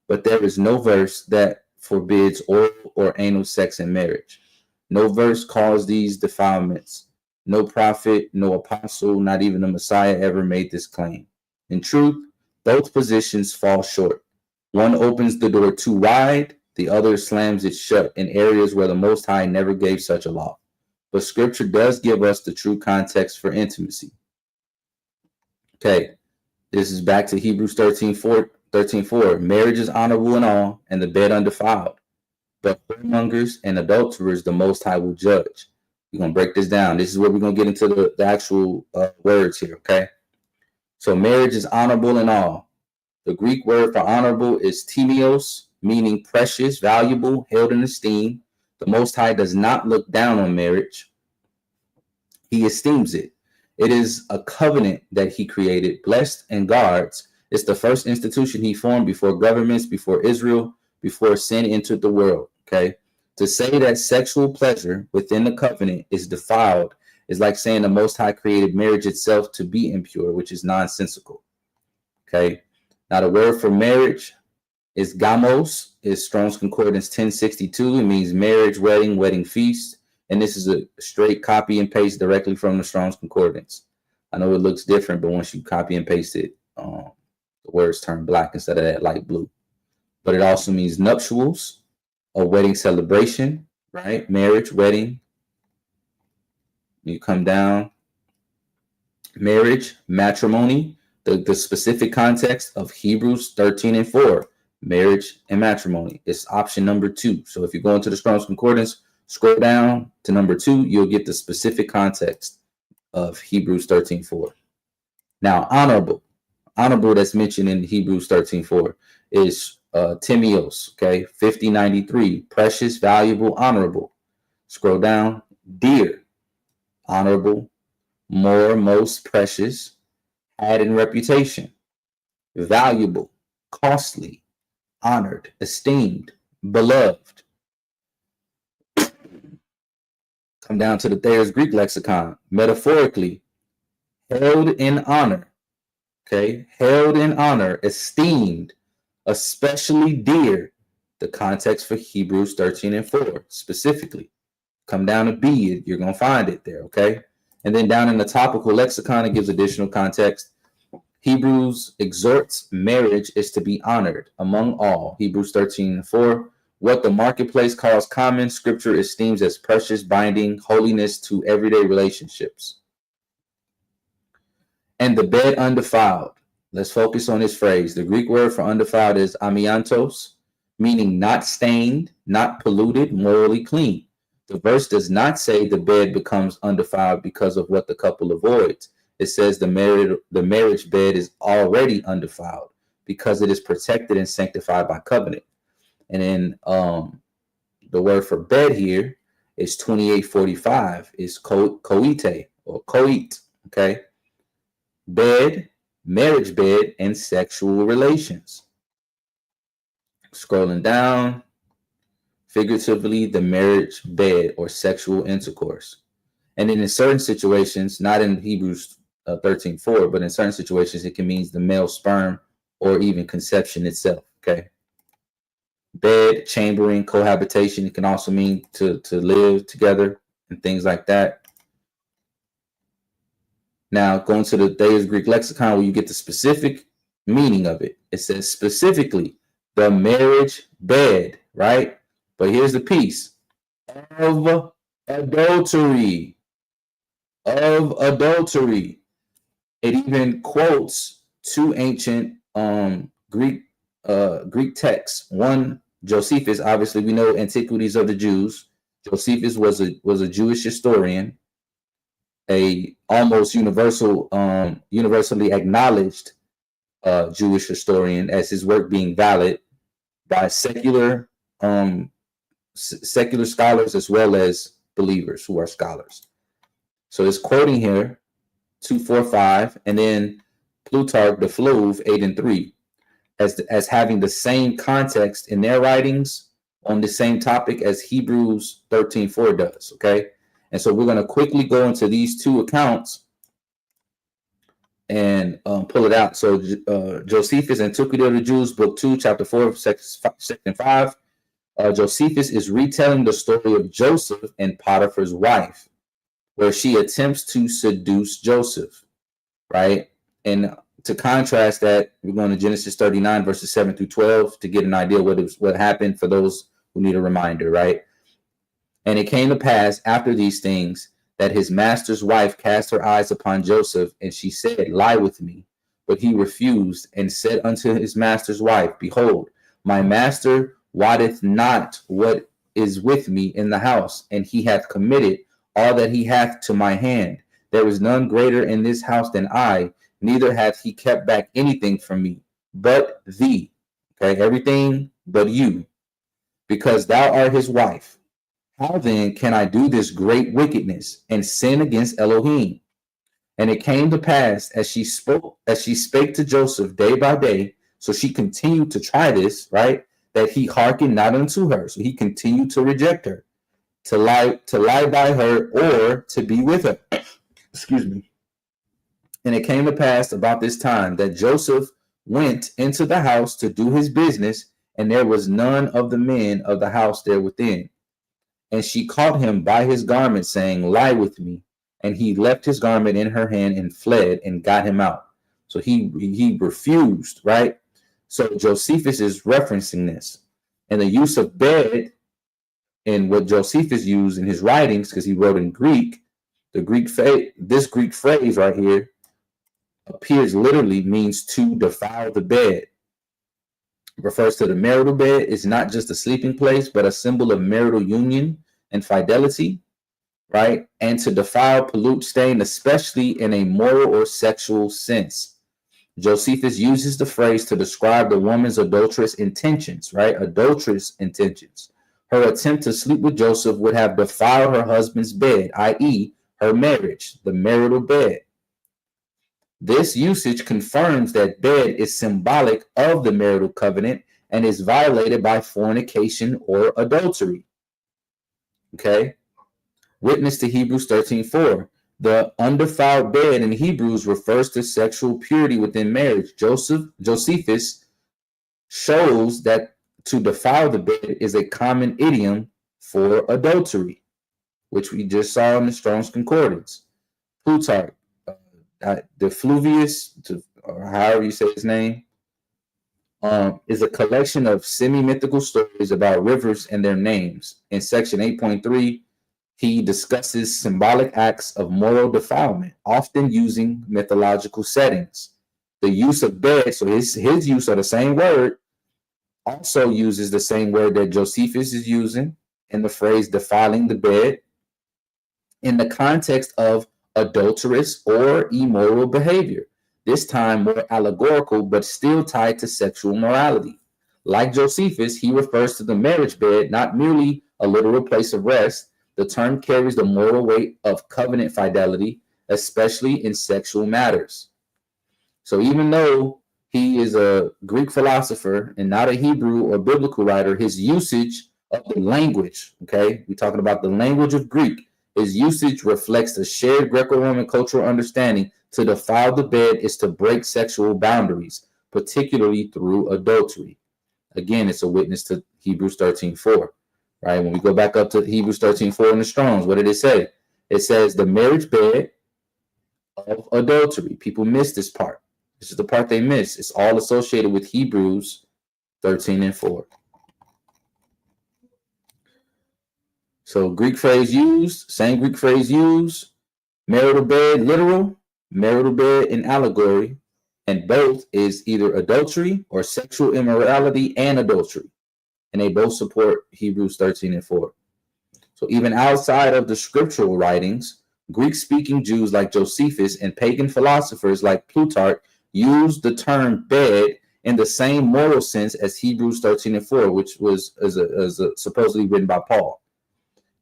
But there is no verse that forbids oral or anal sex in marriage. No verse calls these defilements. No prophet, no apostle, not even the Messiah ever made this claim. In truth, both positions fall short. One opens the door too wide, the other slams it shut in areas where the Most High never gave such a law. But scripture does give us the true context for intimacy. Okay, this is back to Hebrews 13:4. Marriage is honorable in all, and the bed undefiled. But whoremongers and adulterers the Most High will judge. We're going to break this down. This is where we're going to get into the actual words here, okay? So marriage is honorable in all. The Greek word for honorable is timios, meaning precious, valuable, held in esteem. The Most High does not look down on marriage. He esteems it. It is a covenant that he created, blessed, and guards. It's the first institution he formed before governments, before Israel, before sin entered the world, okay? To say that sexual pleasure within the covenant is defiled is like saying the Most High created marriage itself to be impure, which is nonsensical, okay? Now, the word for marriage is gamos, is Strong's Concordance 1062. It means marriage, wedding, wedding feast. And this is a straight copy and paste directly from the Strong's Concordance. I know it looks different, but once you copy and paste it, the words turn black instead of that light blue. But it also means nuptials, a wedding celebration, right? Marriage, wedding. You come down. Marriage, matrimony. The specific context of Hebrews 13:4, marriage and matrimony. It's option number 2. So if you go into the Strong's Concordance, scroll down to number 2, you'll get the specific context of Hebrews 13:4. Now, honorable that's mentioned in Hebrews 13:4 is timios, okay? 5093, precious, valuable, honorable. Scroll down, dear, honorable, more, most, precious, had in reputation, valuable, costly, honored, esteemed, beloved. Come down to the Thayer's Greek lexicon, metaphorically, held in honor, okay? Held in honor, esteemed, especially dear. The context for Hebrews 13:4 specifically. Come down to B, you're going to find it there, okay? And then down in the topical lexicon, it gives additional context. Hebrews exhorts marriage is to be honored among all. Hebrews 13:4, What the marketplace calls common, Scripture esteems as precious, binding holiness to everyday relationships. And the bed undefiled. Let's focus on this phrase. The Greek word for undefiled is amiantos, meaning not stained, not polluted, morally clean. The verse does not say the bed becomes undefiled because of what the couple avoids. It says the marriage bed is already undefiled because it is protected and sanctified by covenant. And then the word for bed here is 2845, is coite or coit, okay? Bed, marriage bed, and sexual relations. Scrolling down, figuratively, the marriage bed or sexual intercourse. And then in certain situations, not in Hebrews 13:4, but in certain situations, it can mean the male sperm or even conception itself, okay? Bed, chambering, cohabitation. It can also mean to live together and things like that. Now, going to the Thayer's Greek lexicon, where you get the specific meaning of it. It says specifically the marriage bed, right? But here's the piece: of adultery. Of adultery. It even quotes two ancient Greek texts. One, Josephus. Obviously, we know Antiquities of the Jews. Josephus was a Jewish historian, a almost universally acknowledged Jewish historian, as his work being valid by secular scholars as well as believers who are scholars. So it's quoting here 245, and then Plutarch, the Fluve, 8 and 3, as having the same context in their writings on the same topic as Hebrews 13:4 does. Okay, and so we're going to quickly go into these two accounts and pull it out. So Josephus, Antiquity of the Jews, Book 2, Chapter 4, Section 5. Josephus is retelling the story of Joseph and Potiphar's wife, where she attempts to seduce Joseph, right? And to contrast that, we're going to Genesis 39, verses 7 through 12, to get an idea what happened for those who need a reminder, right? And it came to pass after these things that his master's wife cast her eyes upon Joseph, and she said, "Lie with me." But he refused and said unto his master's wife, "Behold, my master wotteth not what is with me in the house, and he hath committed all that he hath to my hand. There is none greater in this house than I, neither hath he kept back anything from me, but thee." Okay, everything but you, because thou art his wife. How then can I do this great wickedness and sin against Elohim? And it came to pass as she spake to Joseph day by day, so she continued to try this, right? That he hearkened not unto her. So he continued to reject her, to lie by her, or to be with her. Excuse me. And it came to pass about this time that Joseph went into the house to do his business, and there was none of the men of the house there within. And she caught him by his garment, saying, "Lie with me." And he left his garment in her hand and fled and got him out. So he refused, right? So Josephus is referencing this. And the use of bed and what Josephus used in his writings, because he wrote in Greek, this Greek phrase right here appears literally means to defile the bed. It refers to the marital bed. It's not just a sleeping place, but a symbol of marital union and fidelity, right? And to defile, pollute, stain, especially in a moral or sexual sense. Josephus uses the phrase to describe the woman's adulterous intentions, right? Adulterous intentions. Her attempt to sleep with Joseph would have defiled her husband's bed, i.e., her marriage, the marital bed. This usage confirms that bed is symbolic of the marital covenant and is violated by fornication or adultery. Okay? Witness to Hebrews 13:4. The undefiled bed in Hebrews refers to sexual purity within marriage. Josephus shows that to defile the bed is a common idiom for adultery, which we just saw in the Strong's Concordance. Plutarch, the Fluvius, or however you say his name, is a collection of semi-mythical stories about rivers and their names. In section 8.3, he discusses symbolic acts of moral defilement, often using mythological settings. The use of bed, so his use of the same word, also uses the same word that Josephus is using in the phrase defiling the bed in the context of adulterous or immoral behavior, this time more allegorical but still tied to sexual morality. Like Josephus, he refers to the marriage bed, not merely a literal place of rest. The term carries the moral weight of covenant fidelity, especially in sexual matters. So even though he is a Greek philosopher and not a Hebrew or biblical writer, his usage of the language, okay, we're talking about the language of Greek, his usage reflects the shared Greco-Roman cultural understanding to defile the bed is to break sexual boundaries, particularly through adultery. Again, it's a witness to Hebrews 13:4, right? When we go back up to Hebrews 13:4 in the Strongs, what did it say? It says the marriage bed of adultery. People miss this part. This is the part they miss. It's all associated with Hebrews 13:4. So Greek phrase used, same Greek phrase used, marital bed literal, marital bed in allegory, and both is either adultery or sexual immorality and adultery. And they both support Hebrews 13:4. So even outside of the scriptural writings, Greek-speaking Jews like Josephus and pagan philosophers like Plutarch used the term bed in the same moral sense as Hebrews 13:4, which was supposedly written by Paul.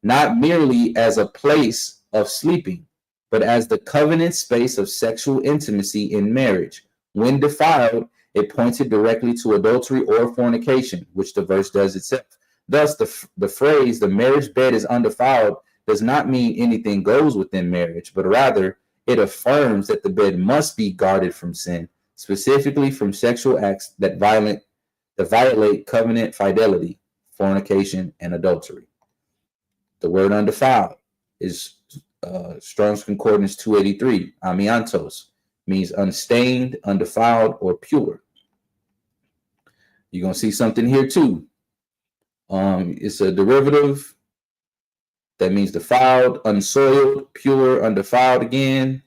Not merely as a place of sleeping, but as the covenant space of sexual intimacy in marriage. When defiled, it pointed directly to adultery or fornication, which the verse does itself. Thus, the phrase, the marriage bed is undefiled, does not mean anything goes within marriage, but rather it affirms that the bed must be guarded from sin, specifically from sexual acts that violate covenant fidelity, fornication, and adultery. The word undefiled is Strong's Concordance 283, amiantos, means unstained, undefiled, or pure. You're going to see something here too. It's a derivative that means defiled, unsoiled, pure, undefiled again.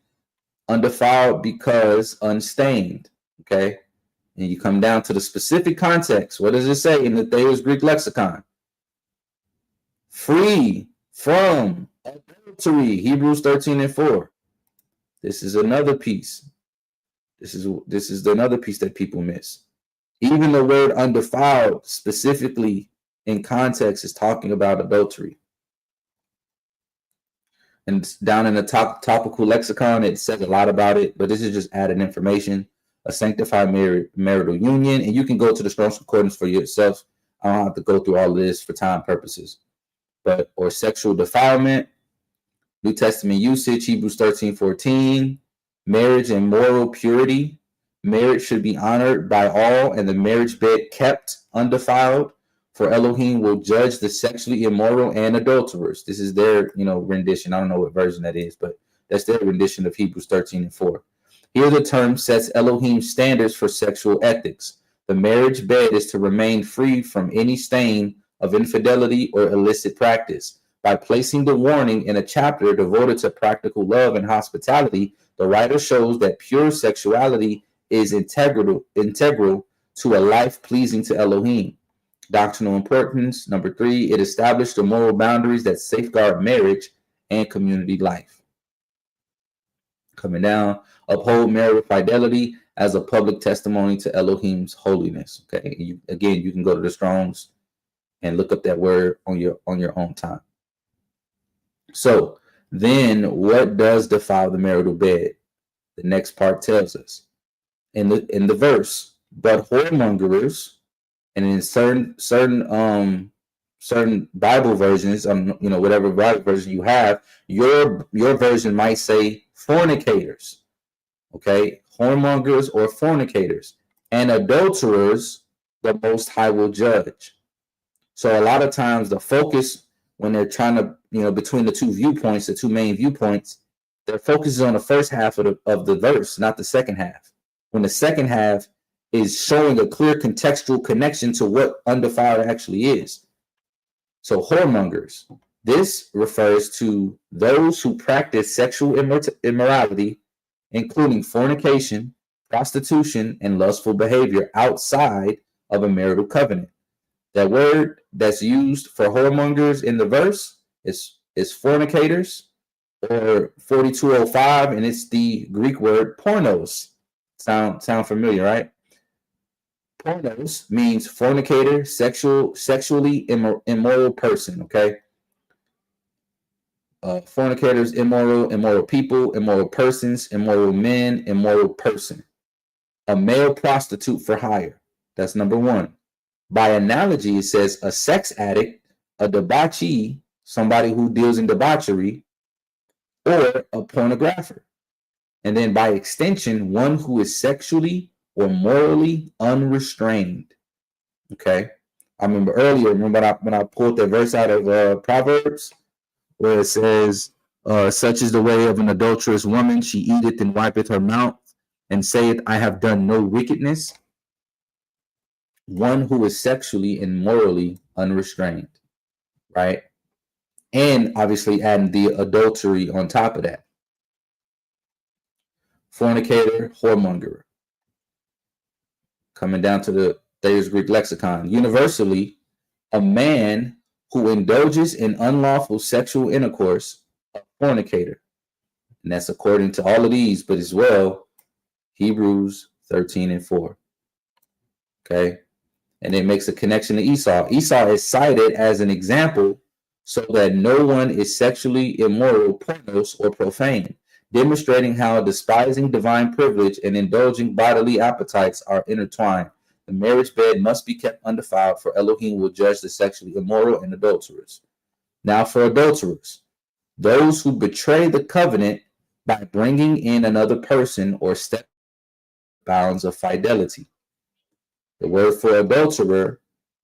Undefiled because unstained, okay? And you come down to the specific context. What does it say in the Thayer's Greek lexicon? Free from adultery, Hebrews 13:4. This is another piece. This is another piece that people miss. Even the word undefiled, specifically in context, is talking about adultery. And down in the topical lexicon, it says a lot about it, but this is just added information. A sanctified marital union, and you can go to the Strong's Concordance for yourself. I don't have to go through all of this for time purposes. Or sexual defilement, New Testament usage, Hebrews 13:14, marriage and moral purity. Marriage should be honored by all, and the marriage bed kept undefiled, for Elohim will judge the sexually immoral and adulterers. This is their, rendition. I don't know what version that is, but that's their rendition of Hebrews 13:4. Here the term sets Elohim's standards for sexual ethics. The marriage bed is to remain free from any stain of infidelity or illicit practice. By placing the warning in a chapter devoted to practical love and hospitality, the writer shows that pure sexuality is integral to a life pleasing to Elohim. Doctrinal importance. Number 3, it established the moral boundaries that safeguard marriage and community life. Coming down, uphold marital fidelity as a public testimony to Elohim's holiness. Okay, you can go to the Strong's and look up that word on your own time. So then what does defile the marital bed? The next part tells us in the verse, but whoremongers, and in certain Bible versions, whatever Bible version you have, your version might say fornicators, okay, whoremongers or fornicators, and adulterers the Most High will judge. So a lot of times the focus when they're trying to, between the two viewpoints, the two main viewpoints, their focus is on the first half of the verse, not the second half. When the second half is showing a clear contextual connection to what undefiled actually is. So whoremongers, this refers to those who practice sexual immorality, including fornication, prostitution, and lustful behavior outside of a marital covenant. That word that's used for whoremongers in the verse is fornicators, or 4205, and it's the Greek word pornos. Sound familiar, right? Pornos means fornicator, sexually immoral person, okay? Fornicators, immoral people, immoral persons, immoral men, immoral person. A male prostitute for hire. That's number one. By analogy, it says a sex addict, a debauchee, somebody who deals in debauchery, or a pornographer. And then by extension, one who is sexually or morally unrestrained. Okay. I remember earlier, when I pulled that verse out of Proverbs, where it says, such is the way of an adulterous woman, she eateth and wipeth her mouth, and saith, I have done no wickedness. One who is sexually and morally unrestrained, right? And obviously adding the adultery on top of that. Fornicator, whoremonger. Coming down to the Thayer's Greek lexicon. Universally, a man who indulges in unlawful sexual intercourse, a fornicator. And that's according to all of these, but as well, Hebrews 13:4. Okay. And it makes a connection to Esau. Esau is cited as an example so that no one is sexually immoral, pornos, or profane, demonstrating how despising divine privilege and indulging bodily appetites are intertwined. The marriage bed must be kept undefiled, for Elohim will judge the sexually immoral and adulterers. Now for adulterers, those who betray the covenant by bringing in another person or step bounds of fidelity. The word for adulterer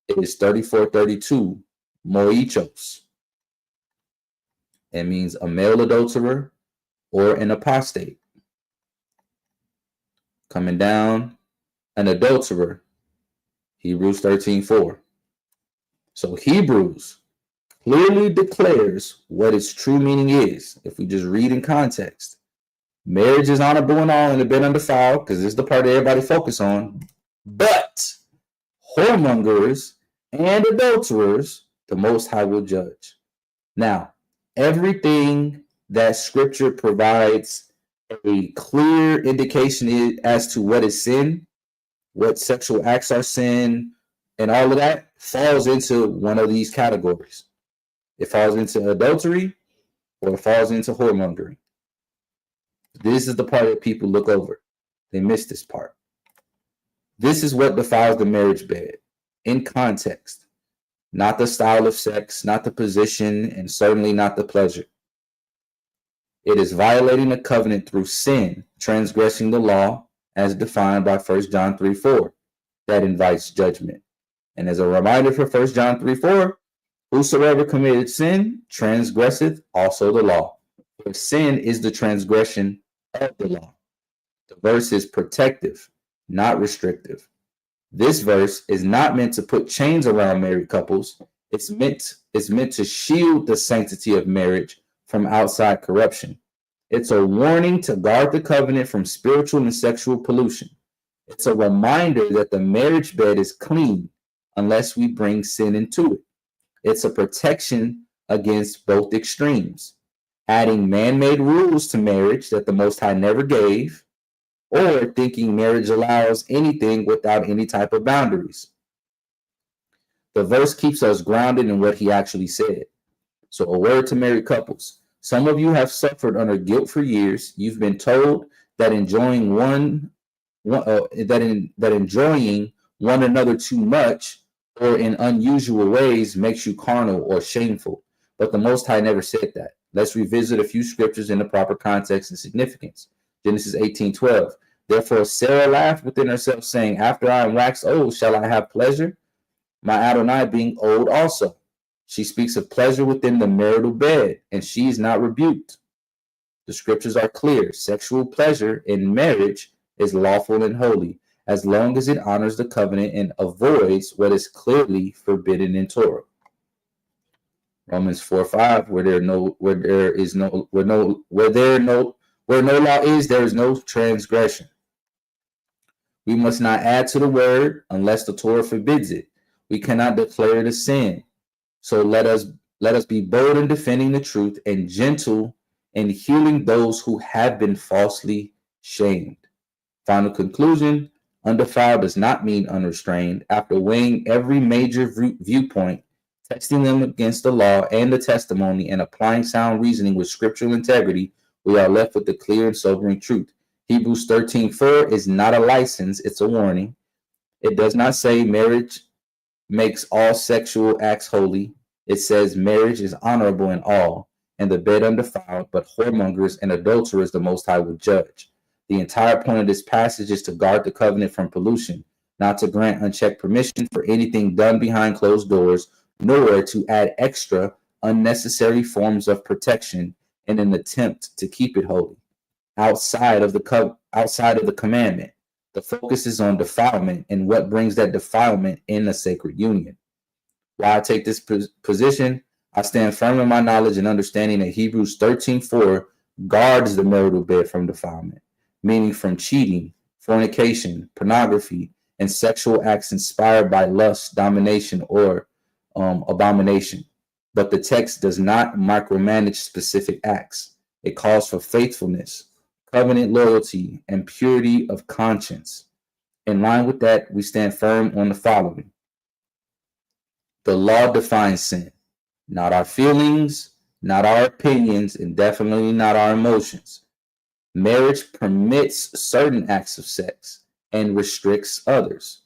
is 3432, moichos. It means a male adulterer or an apostate. Coming down, an adulterer, Hebrews 13:4. So Hebrews clearly declares what its true meaning is. If we just read in context, marriage is honorable and all and have been undefiled, because this is the part that everybody focus on. But whoremongers and adulterers, the Most High will judge. Now, everything that Scripture provides a clear indication as to what is sin, what sexual acts are sin, and all of that falls into one of these categories. It falls into adultery or it falls into whoremongering. This is the part that people look over. They miss this part. This is what defiles the marriage bed in context, not the style of sex, not the position, and certainly not the pleasure. It is violating the covenant through sin, transgressing the law as defined by 1 John 3:4, that invites judgment. And as a reminder for 1 John 3:4, whosoever committed sin transgresseth also the law. For sin is the transgression of the law. The verse is protective, not restrictive. This verse is not meant to put chains around married couples. It's meant to shield the sanctity of marriage from outside corruption. It's a warning to guard the covenant from spiritual and sexual pollution. It's a reminder that the marriage bed is clean unless we bring sin into it. It's a protection against both extremes, adding man-made rules to marriage that the Most High never gave, or thinking marriage allows anything without any type of boundaries. The verse keeps us grounded in what he actually said. So a word to married couples. Some of you have suffered under guilt for years. You've been told that enjoying one another too much or in unusual ways makes you carnal or shameful. But the Most High never said that. Let's revisit a few scriptures in the proper context and significance. Genesis 18:12. Therefore Sarah laughed within herself, saying, after I am waxed old, shall I have pleasure? My Adonai being old also. She speaks of pleasure within the marital bed, and she is not rebuked. The scriptures are clear. Sexual pleasure in marriage is lawful and holy, as long as it honors the covenant and avoids what is clearly forbidden in Torah. Romans 4:5, where no law is, there is no transgression. We must not add to the word unless the Torah forbids it. We cannot declare it a sin. So let us be bold in defending the truth and gentle in healing those who have been falsely shamed. Final conclusion, undefiled does not mean unrestrained. After weighing every major viewpoint, testing them against the law and the testimony, and applying sound reasoning with scriptural integrity, we are left with the clear and sobering truth. Hebrews 13:4 is not a license, it's a warning. It does not say marriage makes all sexual acts holy. It says marriage is honorable in all, and the bed undefiled, but whoremongers and adulterers the Most High will judge. The entire point of this passage is to guard the covenant from pollution, not to grant unchecked permission for anything done behind closed doors, nor to add extra unnecessary forms of protection in an attempt to keep it holy. Outside of the commandment, the focus is on defilement and what brings that defilement in a sacred union. Why I take this position, I stand firm in my knowledge and understanding that Hebrews 13:4 guards the marital bed from defilement, meaning from cheating, fornication, pornography, and sexual acts inspired by lust, domination, or abomination. But the text does not micromanage specific acts. It calls for faithfulness, covenant loyalty, and purity of conscience. In line with that, we stand firm on the following. The law defines sin, not our feelings, not our opinions, and definitely not our emotions. Marriage permits certain acts of sex and restricts others.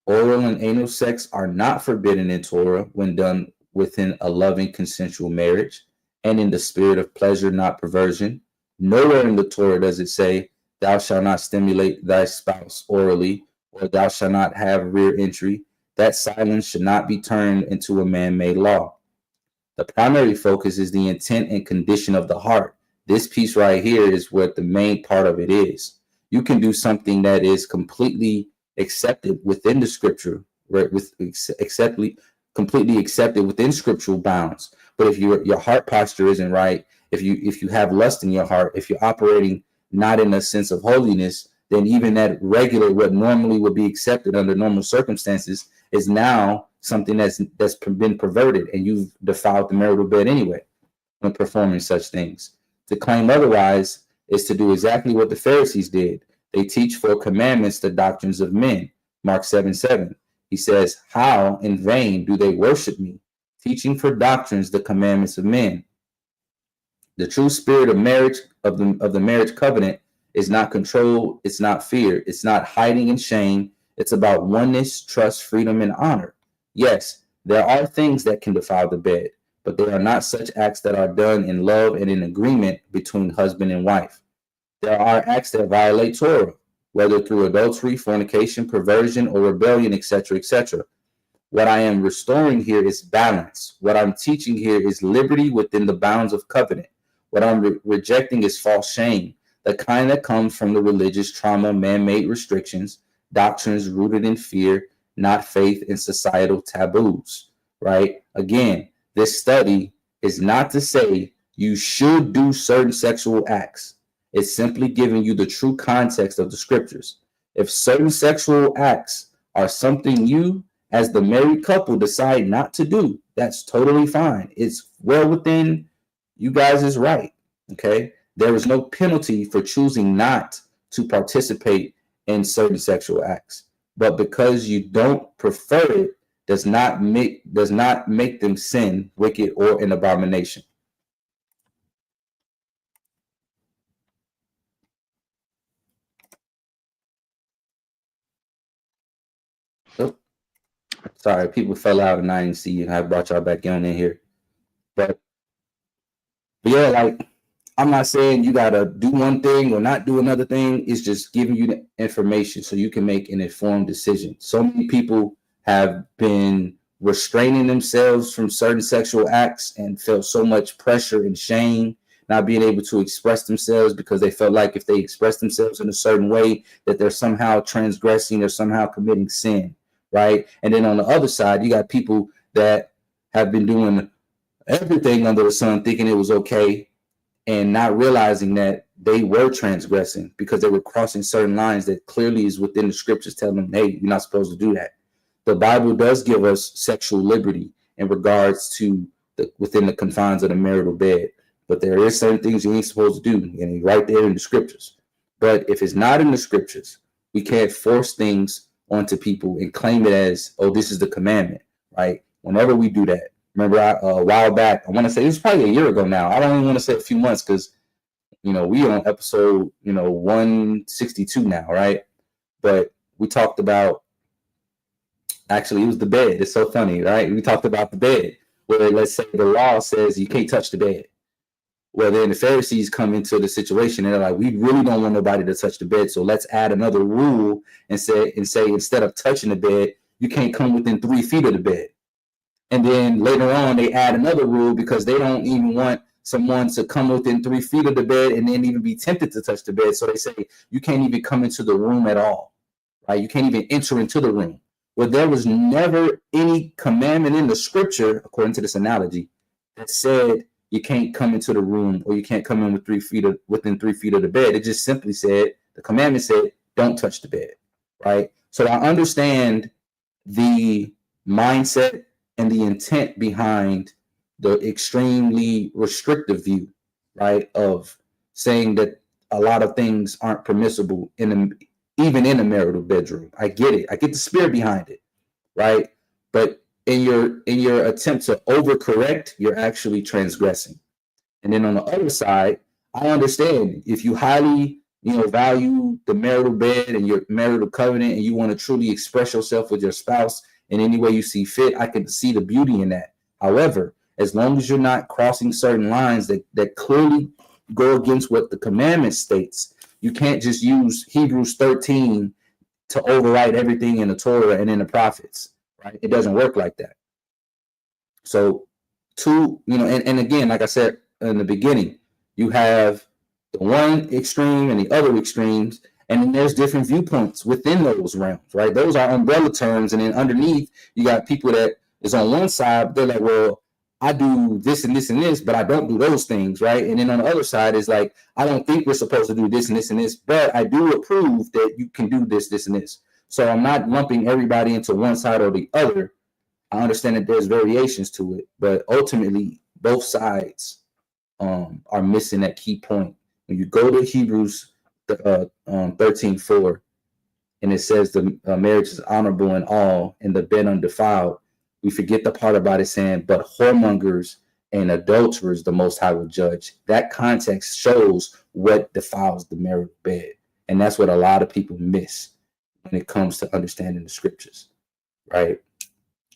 Oral and anal sex are not forbidden in Torah when done within a loving, consensual marriage and in the spirit of pleasure, not perversion. Nowhere in the Torah does it say, thou shalt not stimulate thy spouse orally, or thou shalt not have rear entry. That silence should not be turned into a man-made law. The primary focus is the intent and condition of the heart. This piece right here is what the main part of it is. You can do something that is completely accepted within the scripture, right? Completely accepted within scriptural bounds. But if your heart posture isn't right, if you have lust in your heart, if you're operating not in a sense of holiness, then even that regular, what normally would be accepted under normal circumstances, is now something that's been perverted, and you've defiled the marital bed anyway when performing such things. To claim otherwise is to do exactly what the Pharisees did. They teach for commandments the doctrines of men. Mark 7:7. He says, how in vain do they worship me, teaching for doctrines the commandments of men. The true spirit of marriage, of the marriage covenant, is not control, it's not fear, it's not hiding in shame. It's about oneness, trust, freedom, and honor. Yes, there are things that can defile the bed, but there are not such acts that are done in love and in agreement between husband and wife. There are acts that violate Torah, whether through adultery, fornication, perversion, or rebellion, etc., etc. What I am restoring here is balance. What I'm teaching here is liberty within the bounds of covenant. What I'm rejecting is false shame, the kind that comes from the religious trauma, man-made restrictions, doctrines rooted in fear, not faith, and societal taboos, right? Again, this study is not to say you should do certain sexual acts. It's simply giving you the true context of the scriptures. If certain sexual acts are something you, as the married couple, decide not to do, that's totally fine. It's well within you guys' right, okay? There is no penalty for choosing not to participate in certain sexual acts. But because you don't prefer it, does not make them sin, wicked, or an abomination. Oh, sorry, people fell out and I didn't see you. I brought y'all back on in here. But yeah, like, I'm not saying you gotta do one thing or not do another thing. It's just giving you the information so you can make an informed decision. So many people have been restraining themselves from certain sexual acts and felt so much pressure and shame not being able to express themselves because they felt like if they express themselves in a certain way that they're somehow transgressing or somehow committing sin, right? And then on the other side, you got people that have been doing everything under the sun thinking it was okay and not realizing that they were transgressing because they were crossing certain lines that clearly is within the scriptures telling them, hey, you're not supposed to do that. The Bible does give us sexual liberty in regards to within the confines of the marital bed, but there is certain things you ain't supposed to do, and it's right there in the scriptures. But if it's not in the scriptures, we can't force things onto people and claim it as, oh, this is the commandment, right? Whenever we do that, remember a while back, I want to say this was probably a year ago now. I don't even want to say a few months because, we on episode, 162 now, right? But we talked about, actually, it was the bed. It's so funny, right? We talked about the bed, where let's say the law says you can't touch the bed. Well, then the Pharisees come into the situation and they're like, we really don't want nobody to touch the bed. So let's add another rule and say instead of touching the bed, you can't come within 3 feet of the bed. And then later on, they add another rule because they don't even want someone to come within 3 feet of the bed and then even be tempted to touch the bed. So they say you can't even come into the room at all, right? You can't even enter into the room. Well, there was never any commandment in the scripture, according to this analogy, that said you can't come into the room or you can't come in within 3 feet of the bed. It just simply said, the commandment said, don't touch the bed, right? So I understand the mindset and the intent behind the extremely restrictive view, right, of saying that a lot of things aren't permissible even in a marital bedroom. I get it. I get the spirit behind it, right? But in your attempt to overcorrect, you're actually transgressing. And then on the other side, I understand if you highly, value the marital bed and your marital covenant, and you want to truly express yourself with your spouse in any way you see fit, I can see the beauty in that. However, as long as you're not crossing certain lines that clearly go against what the commandment states, you can't just use Hebrews 13 to overwrite everything in the Torah and in the prophets, right? It doesn't work like that. So and again, like I said in the beginning, you have the one extreme and the other extremes, and then there's different viewpoints within those realms, right? Those are umbrella terms, and then underneath, you got people that is on one side, they're like, well, I do this and this and this, but I don't do those things, right? And then on the other side is like, I don't think we're supposed to do this and this and this, but I do approve that you can do this, this, and this. So I'm not lumping everybody into one side or the other. I understand that there's variations to it, but ultimately, both sides are missing that key point. When you go to Hebrews 13:4, and it says the marriage is honorable in all, and the bed undefiled, we forget the part about it saying, but whoremongers and adulterers the Most High will judge. That context shows what defiles the marital bed. And that's what a lot of people miss when it comes to understanding the scriptures, right?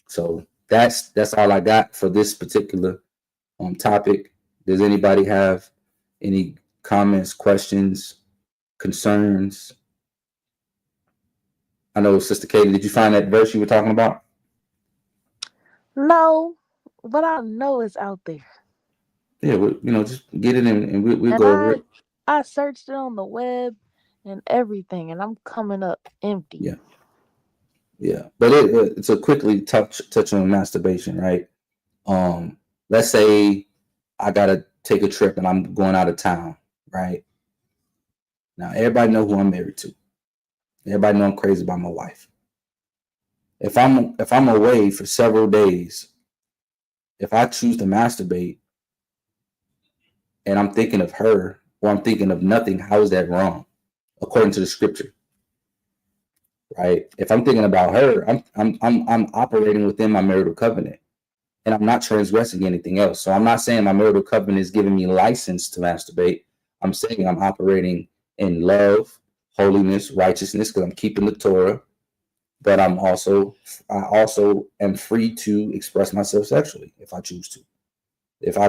So that's all I got for this particular topic. Does anybody have any comments, questions, concerns? I know, Sister Katie, did you find that verse you were talking about? No, but I know it's out there. Yeah, just get it in and we'll go over it. I searched it on the web and everything, and I'm coming up empty. Yeah. But it's a quickly touch on masturbation, right? Let's say I gotta take a trip and I'm going out of town, right? Now everybody know who I'm married to. Everybody know I'm crazy about my wife. If I'm away for several days, if I choose to masturbate and I'm thinking of her or I'm thinking of nothing, how is that wrong? According to the scripture, right? If I'm thinking about her, I'm operating within my marital covenant, and I'm not transgressing anything else. So I'm not saying my marital covenant is giving me license to masturbate. I'm saying I'm operating in love, holiness, righteousness, because I'm keeping the Torah. But I also am free to express myself sexually if I choose to. If I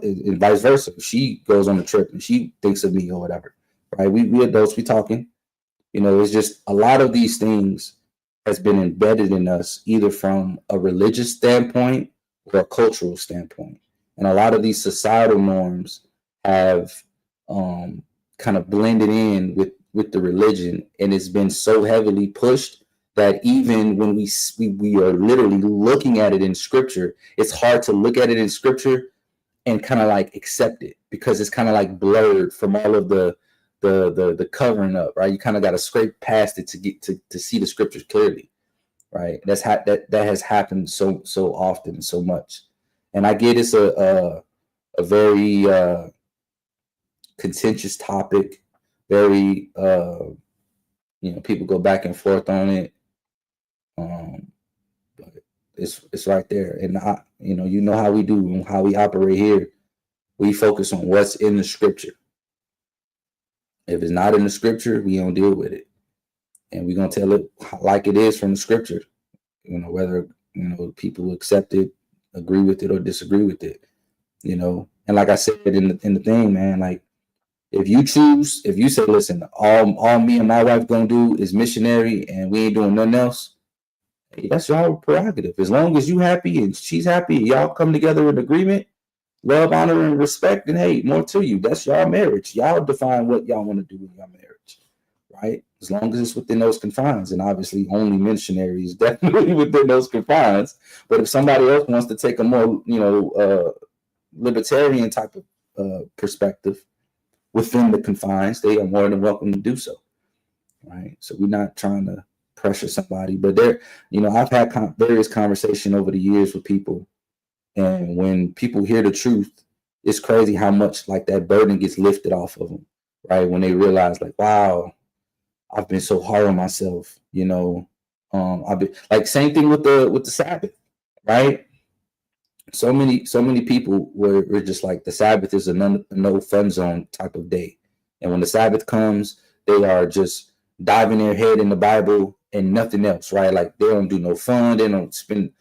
and vice versa, if she goes on a trip and she thinks of me or whatever, right? We adults, we talking. It's just a lot of these things has been embedded in us, either from a religious standpoint or a cultural standpoint. And a lot of these societal norms have kind of blended in with the religion, and it's been so heavily pushed that even when we are literally looking at it in scripture, it's hard to look at it in scripture and kind of like accept it, because it's kind of like blurred from all of the covering up, right? You kind of got to scrape past it to get to see the scriptures clearly, right? That has happened so often and so much. And I get it's a very contentious topic, very people go back and forth on it. But it's right there, and you know how we do and how we operate here. We focus on what's in the scripture. If it's not in the scripture, we don't deal with it, and we're gonna tell it like it is from the scripture. Whether people accept it, agree with it, or disagree with it. And like I said in the thing, man, like if you say, listen, all me and my wife gonna do is missionary, and we ain't doing nothing else. Hey, that's y'all prerogative. As long as you happy and she's happy, y'all come together in agreement, love, honor, and respect, and hey, more to you. That's y'all marriage. Y'all define what y'all want to do in your marriage, right? As long as it's within those confines, and obviously only missionary is definitely within those confines. But if somebody else wants to take a more, libertarian type of perspective within the confines, they are more than welcome to do so, right? So we're not trying to pressure somebody, but I've had various conversations over the years with people, and when people hear the truth, it's crazy how much like that burden gets lifted off of them, right? When they realize, like, wow, I've been so hard on myself, I've been like, same thing with the Sabbath, right? So many people were just like, the Sabbath is a no fun zone type of day, and when the Sabbath comes, they are just diving their head in the Bible and nothing else, right? Like, they don't do no fun, they don't spend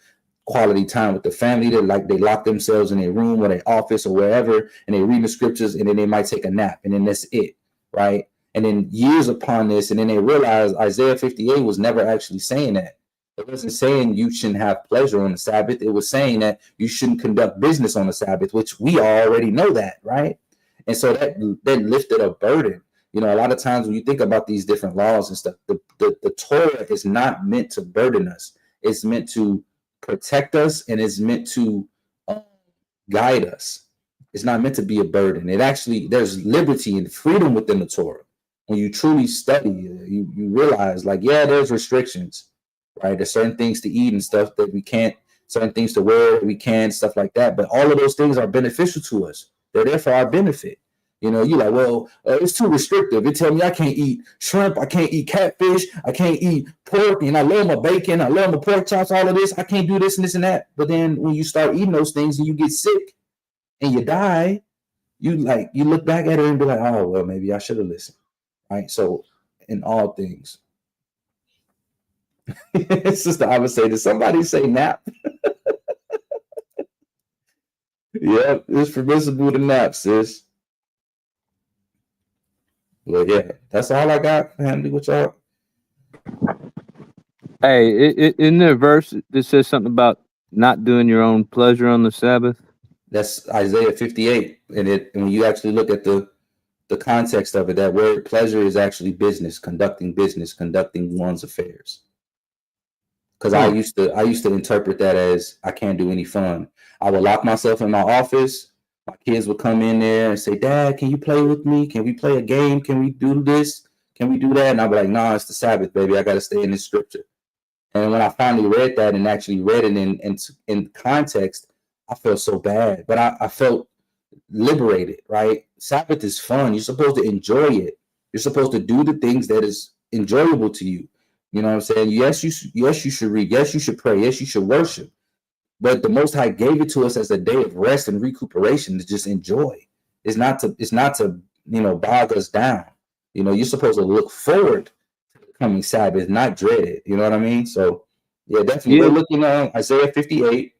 quality time with the family. They lock themselves in their room or their office or wherever, and they read the scriptures, and then they might take a nap, and then that's it, right? And then years upon this, and then they realize Isaiah 58 was never actually saying that. It wasn't saying you shouldn't have pleasure on the Sabbath. It was saying that you shouldn't conduct business on the Sabbath, which we already know that, right? And so that lifted a burden. A lot of times when you think about these different laws and stuff, the Torah is not meant to burden us. It's meant to protect us, and it's meant to guide us. It's not meant to be a burden. There's liberty and freedom within the Torah. When you truly study, you realize, like, yeah, there's restrictions, right? There's certain things to eat and stuff that we can't, certain things to wear that we can, stuff like that. But all of those things are beneficial to us. They're there for our benefit. You're like, well, it's too restrictive. It tells me I can't eat shrimp, I can't eat catfish, I can't eat pork, and I love my bacon, I love my pork chops, all of this. I can't do this and this and that. But then when you start eating those things and you get sick and you die, you look back at it and be like, oh, well, maybe I should have listened, right? So in all things, sister, I would say, did somebody say nap? Yep, it's permissible to nap, sis. Well, yeah, that's all I got. Handy with y'all. Hey, in the verse that says something about not doing your own pleasure on the Sabbath. That's Isaiah 58, and when you actually look at the context of it, that word pleasure is actually business, conducting one's affairs. Because I used to interpret that as I can't do any fun. I would lock myself in my office. My kids would come in there and say, Dad, can you play with me? Can we play a game? Can we do this? Can we do that? And I'd be like, nah, it's the Sabbath, baby. I got to stay in this scripture. And when I finally read that and actually read it in context, I felt so bad. But I felt liberated, right? Sabbath is fun. You're supposed to enjoy it. You're supposed to do the things that is enjoyable to you. You know what I'm saying? Yes, you should read. Yes, you should pray. Yes, you should worship. But the Most High gave it to us as a day of rest and recuperation to just enjoy. It's not to bog us down. You're supposed to look forward to the coming Sabbath, not dread it. You know what I mean? So yeah, definitely. We're looking at Isaiah 58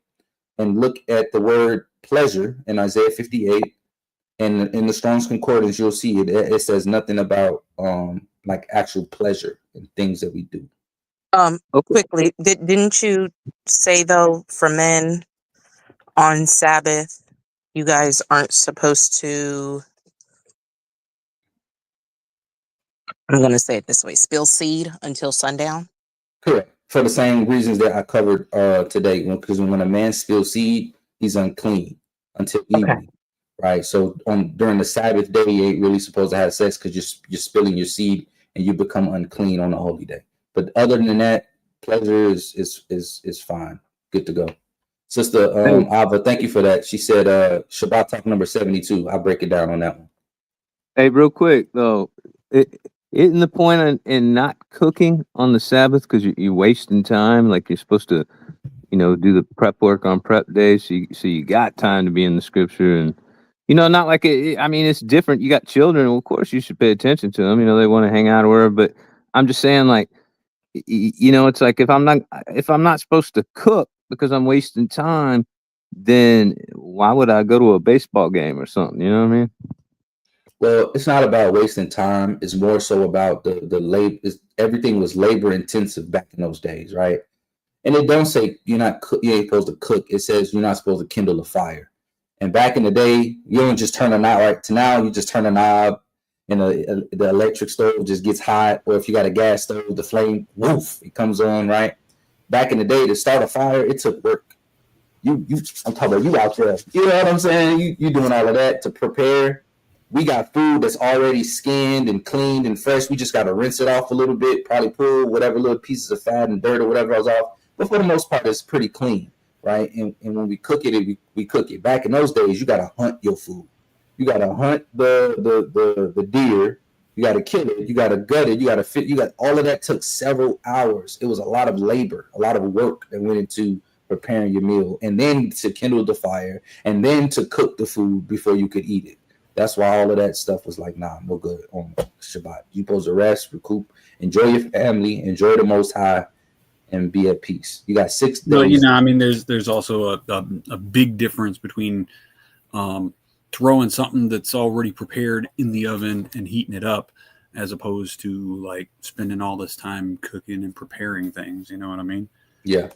and look at the word pleasure in Isaiah 58. And in the Strong's Concordance, you'll see it. It says nothing about like actual pleasure and things that we do. Quickly, didn't you say, though, for men on Sabbath, you guys aren't supposed to I'm going to say it this way: spill seed until sundown. Correct. For the same reasons that I covered today, because when a man spills seed, he's unclean until evening, right? So during the Sabbath day, you ain't really supposed to have sex because you're spilling your seed and you become unclean on the holy day. But other than that, pleasure is fine, good to go. Sister Ava, thank you for that. She said Shabbat talk number 72. I'll break it down on that one. Hey, real quick though, isn't the point in not cooking on the Sabbath because you're wasting time? Like you're supposed to, do the prep work on prep day, so you got time to be in the scripture, and not like it's different. You got children, well, of course you should pay attention to them. They want to hang out or whatever. But I'm just saying, like, it's like if I'm not supposed to cook because I'm wasting time, then why would I go to a baseball game or something? You know what I mean? Well, it's not about wasting time. It's more so about the labor. Everything was labor intensive back in those days, right? And it don't say you ain't supposed to cook. It says you're not supposed to kindle a fire. And back in the day, you don't just turn a knob. Right to now, you just turn a knob, and the electric stove just gets hot. Or if you got a gas stove, the flame, woof, it comes on, right? Back in the day, to start a fire, it took work. I'm talking about you out there. You know what I'm saying? You doing all of that to prepare. We got food that's already skinned and cleaned and fresh. We just got to rinse it off a little bit, probably pull whatever little pieces of fat and dirt or whatever else off. But for the most part, it's pretty clean, right? And when we cook it, we cook it. Back in those days, you got to hunt your food. You got to hunt the deer. You got to kill it. You got to gut it. You got to fit. You got all of that took several hours. It was a lot of labor, a lot of work that went into preparing your meal, and then to kindle the fire, and then to cook the food before you could eat it. That's why all of that stuff was like, nah, no good on Shabbat. You're supposed to rest, recoup, enjoy your family, enjoy the Most High, and be at peace. You got 6 days. Well, there's also a big difference between throwing something that's already prepared in the oven and heating it up, as opposed to like spending all this time cooking and preparing things. You know what I mean? Yeah.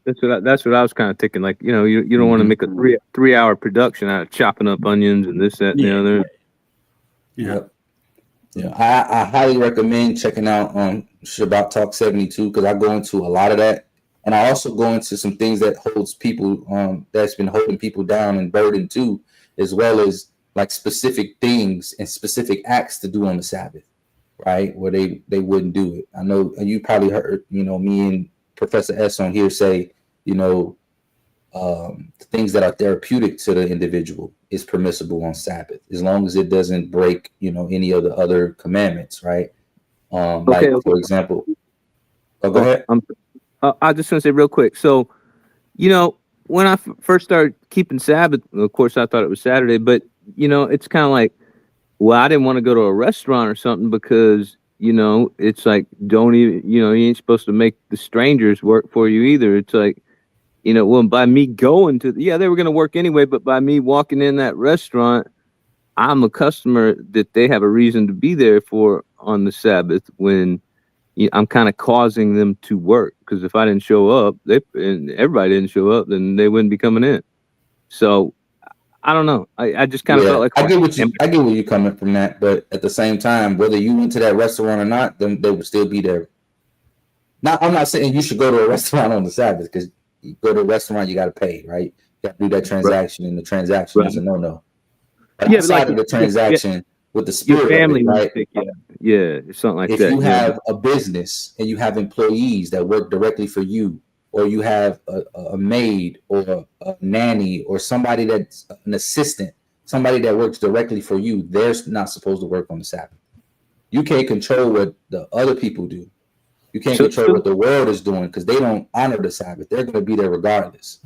That's what I was kind of thinking. Like, you don't want to make a 3 hour production out of chopping up onions and this, that, and the other. Yeah. I highly recommend checking out Shabbat Talk 72 because I go into a lot of that, and I also go into some things that holds people that's been holding people down and burdened too, as well as like specific things and specific acts to do on the Sabbath, right? Where they wouldn't do it. I know you probably heard, me and Professor S on here say, things that are therapeutic to the individual is permissible on Sabbath, as long as it doesn't break, any of the other commandments, right? For example, go ahead. I just want to say real quick. So, when I first started keeping Sabbath, of course, I thought it was Saturday, but, it's kind of like, well, I didn't want to go to a restaurant or something because, it's like, don't even, you ain't supposed to make the strangers work for you either. It's like, well, by me going to, they were going to work anyway, but by me walking in that restaurant, I'm a customer that they have a reason to be there for on the Sabbath when I'm kind of causing them to work. Because if I didn't show up, and everybody didn't show up, then they wouldn't be coming in. So I don't know. I just kind of felt like I get where you're coming from that, but at the same time, whether you went to that restaurant or not, then they would still be there. Now, I'm not saying you should go to a restaurant on the Sabbath because you go to a restaurant, you got to pay, right? You got to do that transaction, and the transaction is a no-no. But outside of the transaction with the spirit family, of it, right? Something like that. If you have a business and you have employees that work directly for you, or you have a maid or a nanny or somebody that's an assistant, somebody that works directly for you, they're not supposed to work on the Sabbath. You can't control what the other people do. You can't control what the world is doing because they don't honor the Sabbath. They're going to be there regardless.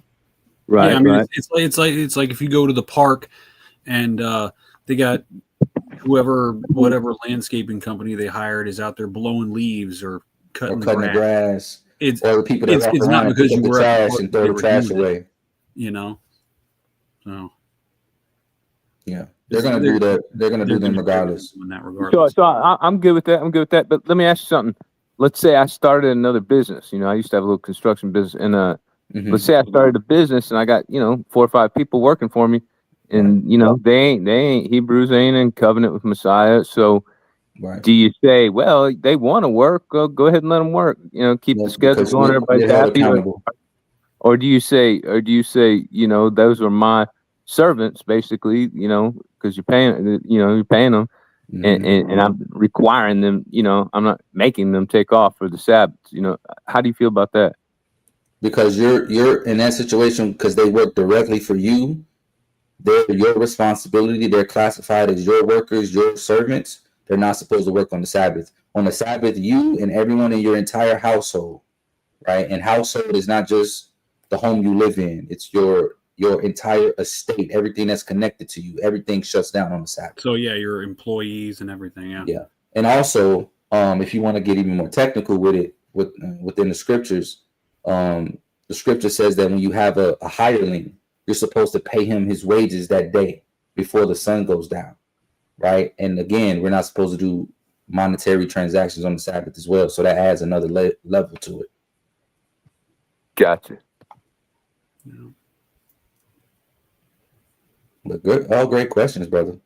Right. Yeah, right. It's like if you go to the park and they got whatever landscaping company they hired is out there blowing leaves or cutting the grass. It's or the people that it's not because you were trash and throw the trash away. So yeah, they're gonna do that. They're gonna do them regardless. In that regard. So I'm good with that. But let me ask you something. Let's say I started another business. I used to have a little construction business, and let's say I started a business and I got 4 or 5 people working for me, and they ain't Hebrews, ain't in covenant with Messiah. So Right. Do you say, well, they want to work, go ahead and let them work? Keep the schedule going, everybody's happy. Or do you say, those are my servants, basically, because you're paying them, and I'm requiring them, I'm not making them take off for the Sabbath. How do you feel about that? Because you're in that situation because they work directly for you. They're your responsibility. They're classified as your workers, your servants. They're not supposed to work on the Sabbath. On the Sabbath, you and everyone in your entire household, right? And household is not just the home you live in. It's your entire estate, everything that's connected to you. Everything shuts down on the Sabbath. So yeah, your employees and everything. Yeah. Yeah. And also, if you want to get even more technical with it, within the scriptures, the scripture says that when you have a hireling, you're supposed to pay him his wages that day before the sun goes down, right? And again, we're not supposed to do monetary transactions on the Sabbath as well. So that adds another level to it. Gotcha. Yeah. But good, all great questions, brother.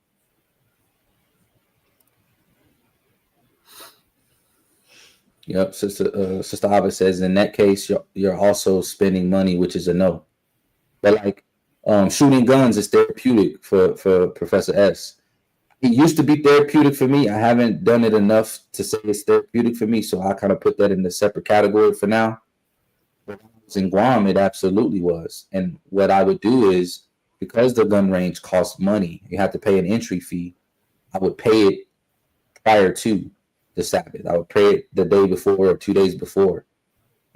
Yep, Sister Ava says in that case you're also spending money, which is a no. But like shooting guns is therapeutic for Professor S. It used to be therapeutic for me. I haven't done it enough to say it's therapeutic for me, so I kind of put that in a separate category for now. But when I was in Guam, it absolutely was. And what I would do is, because the gun range costs money, you have to pay an entry fee. I would pay it prior to the Sabbath. I would pay it the day before or 2 days before.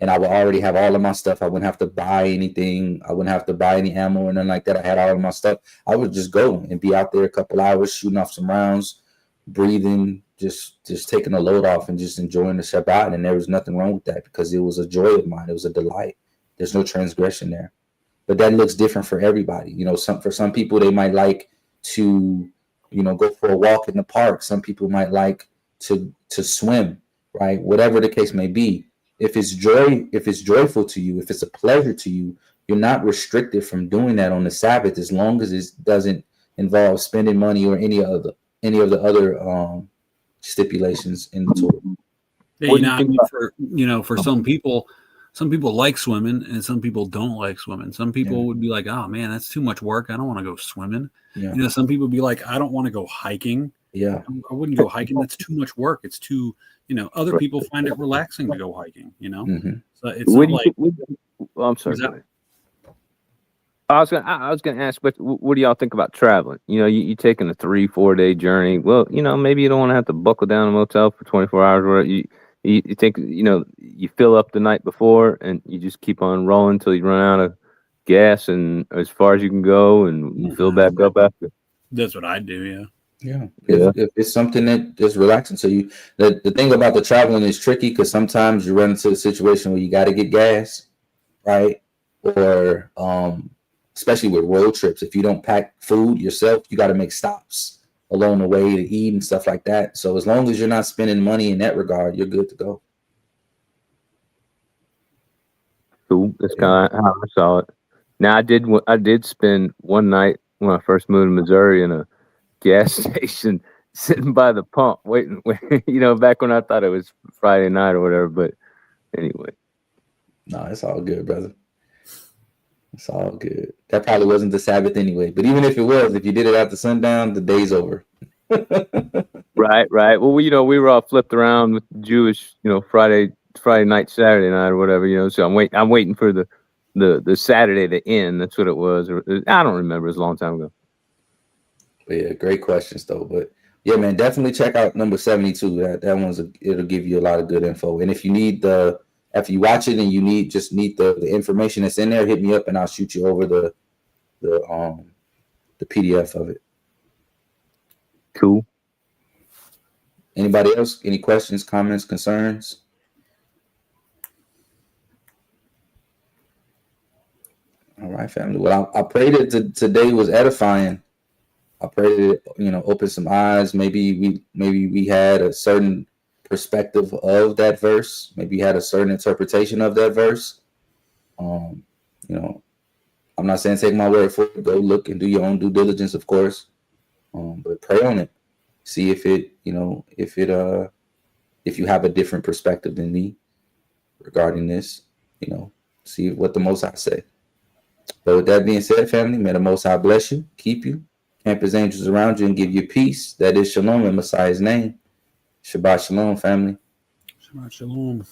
And I would already have all of my stuff. I wouldn't have to buy anything. I wouldn't have to buy any ammo or nothing like that. I had all of my stuff. I would just go and be out there a couple hours shooting off some rounds, breathing, just taking a load off and just enjoying the Shabbat. And there was nothing wrong with that because it was a joy of mine. It was a delight. There's no transgression there. But that looks different for everybody. For some people, they might like to, go for a walk in the park. Some people might like to swim, right? Whatever the case may be. If it's joyful to you, if it's a pleasure to you, you're not restricted from doing that on the Sabbath as long as it doesn't involve spending money or any of the other stipulations in the Torah. Yeah, for some people like swimming and some people don't like swimming. Some people would be like, oh man, that's too much work. I don't want to go swimming. Yeah. Some people would be like, I don't want to go hiking. Yeah. I wouldn't go hiking. That's too much work. It's too, other people find it relaxing to go hiking, Mm-hmm. So it's not like, I'm sorry. I was gonna ask, but what do y'all think about traveling? You taking a 3-4 day journey. Well, maybe you don't want to have to buckle down a motel for 24 hours. Or you think, you fill up the night before and you just keep on rolling until you run out of gas and as far as you can go and you fill back up after. That's what I do. Yeah. Yeah. If it's something that is relaxing to you. The thing about the traveling is tricky because sometimes you run into a situation where you got to get gas, right? Or especially with road trips, if you don't pack food yourself, you got to make stops along the way to eat and stuff like that. So as long as you're not spending money in that regard, you're good to go. Cool. That's kind of how I saw it. Now I did spend one night when I first moved to Missouri in a gas station sitting by the pump waiting, back when I thought it was Friday night or whatever. But anyway. No, it's all good, brother. It's all good. That probably wasn't the Sabbath anyway. But even if it was, if you did it after sundown, the day's over. Right. Well, we were all flipped around with Jewish, Friday night, Saturday night or whatever, so I'm waiting for the Saturday to end. That's what it was. I don't remember. It was a long time ago. But yeah, great questions though. But yeah, man, definitely check out number 72. That one's it'll give you a lot of good info. And if you need after you watch it and you need the information that's in there, hit me up and I'll shoot you over the PDF of it. Cool. Anybody else? Any questions, comments, concerns? All right, family. Well, I pray that today was edifying. I pray that it, open some eyes. Maybe we had a certain perspective of that verse. Maybe you had a certain interpretation of that verse. I'm not saying take my word for it. Go look and do your own due diligence, of course. But pray on it. See if it, if you have a different perspective than me regarding this, see what the Most High say. But with that being said, family, may the Most High bless you, keep you, camp his angels around you, and give you peace. That is shalom in Messiah's name. Shabbat shalom, family. Shabbat shalom.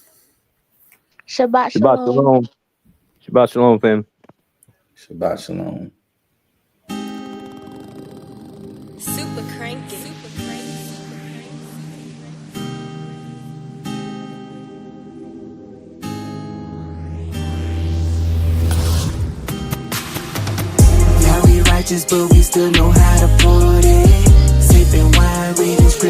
Shabbat Shabbat shalom. shalom. Shabbat shalom, fam. Shabbat shalom. Super cranky. Yeah, we righteous, but we still know how to party. Sipping wine, reading scripture.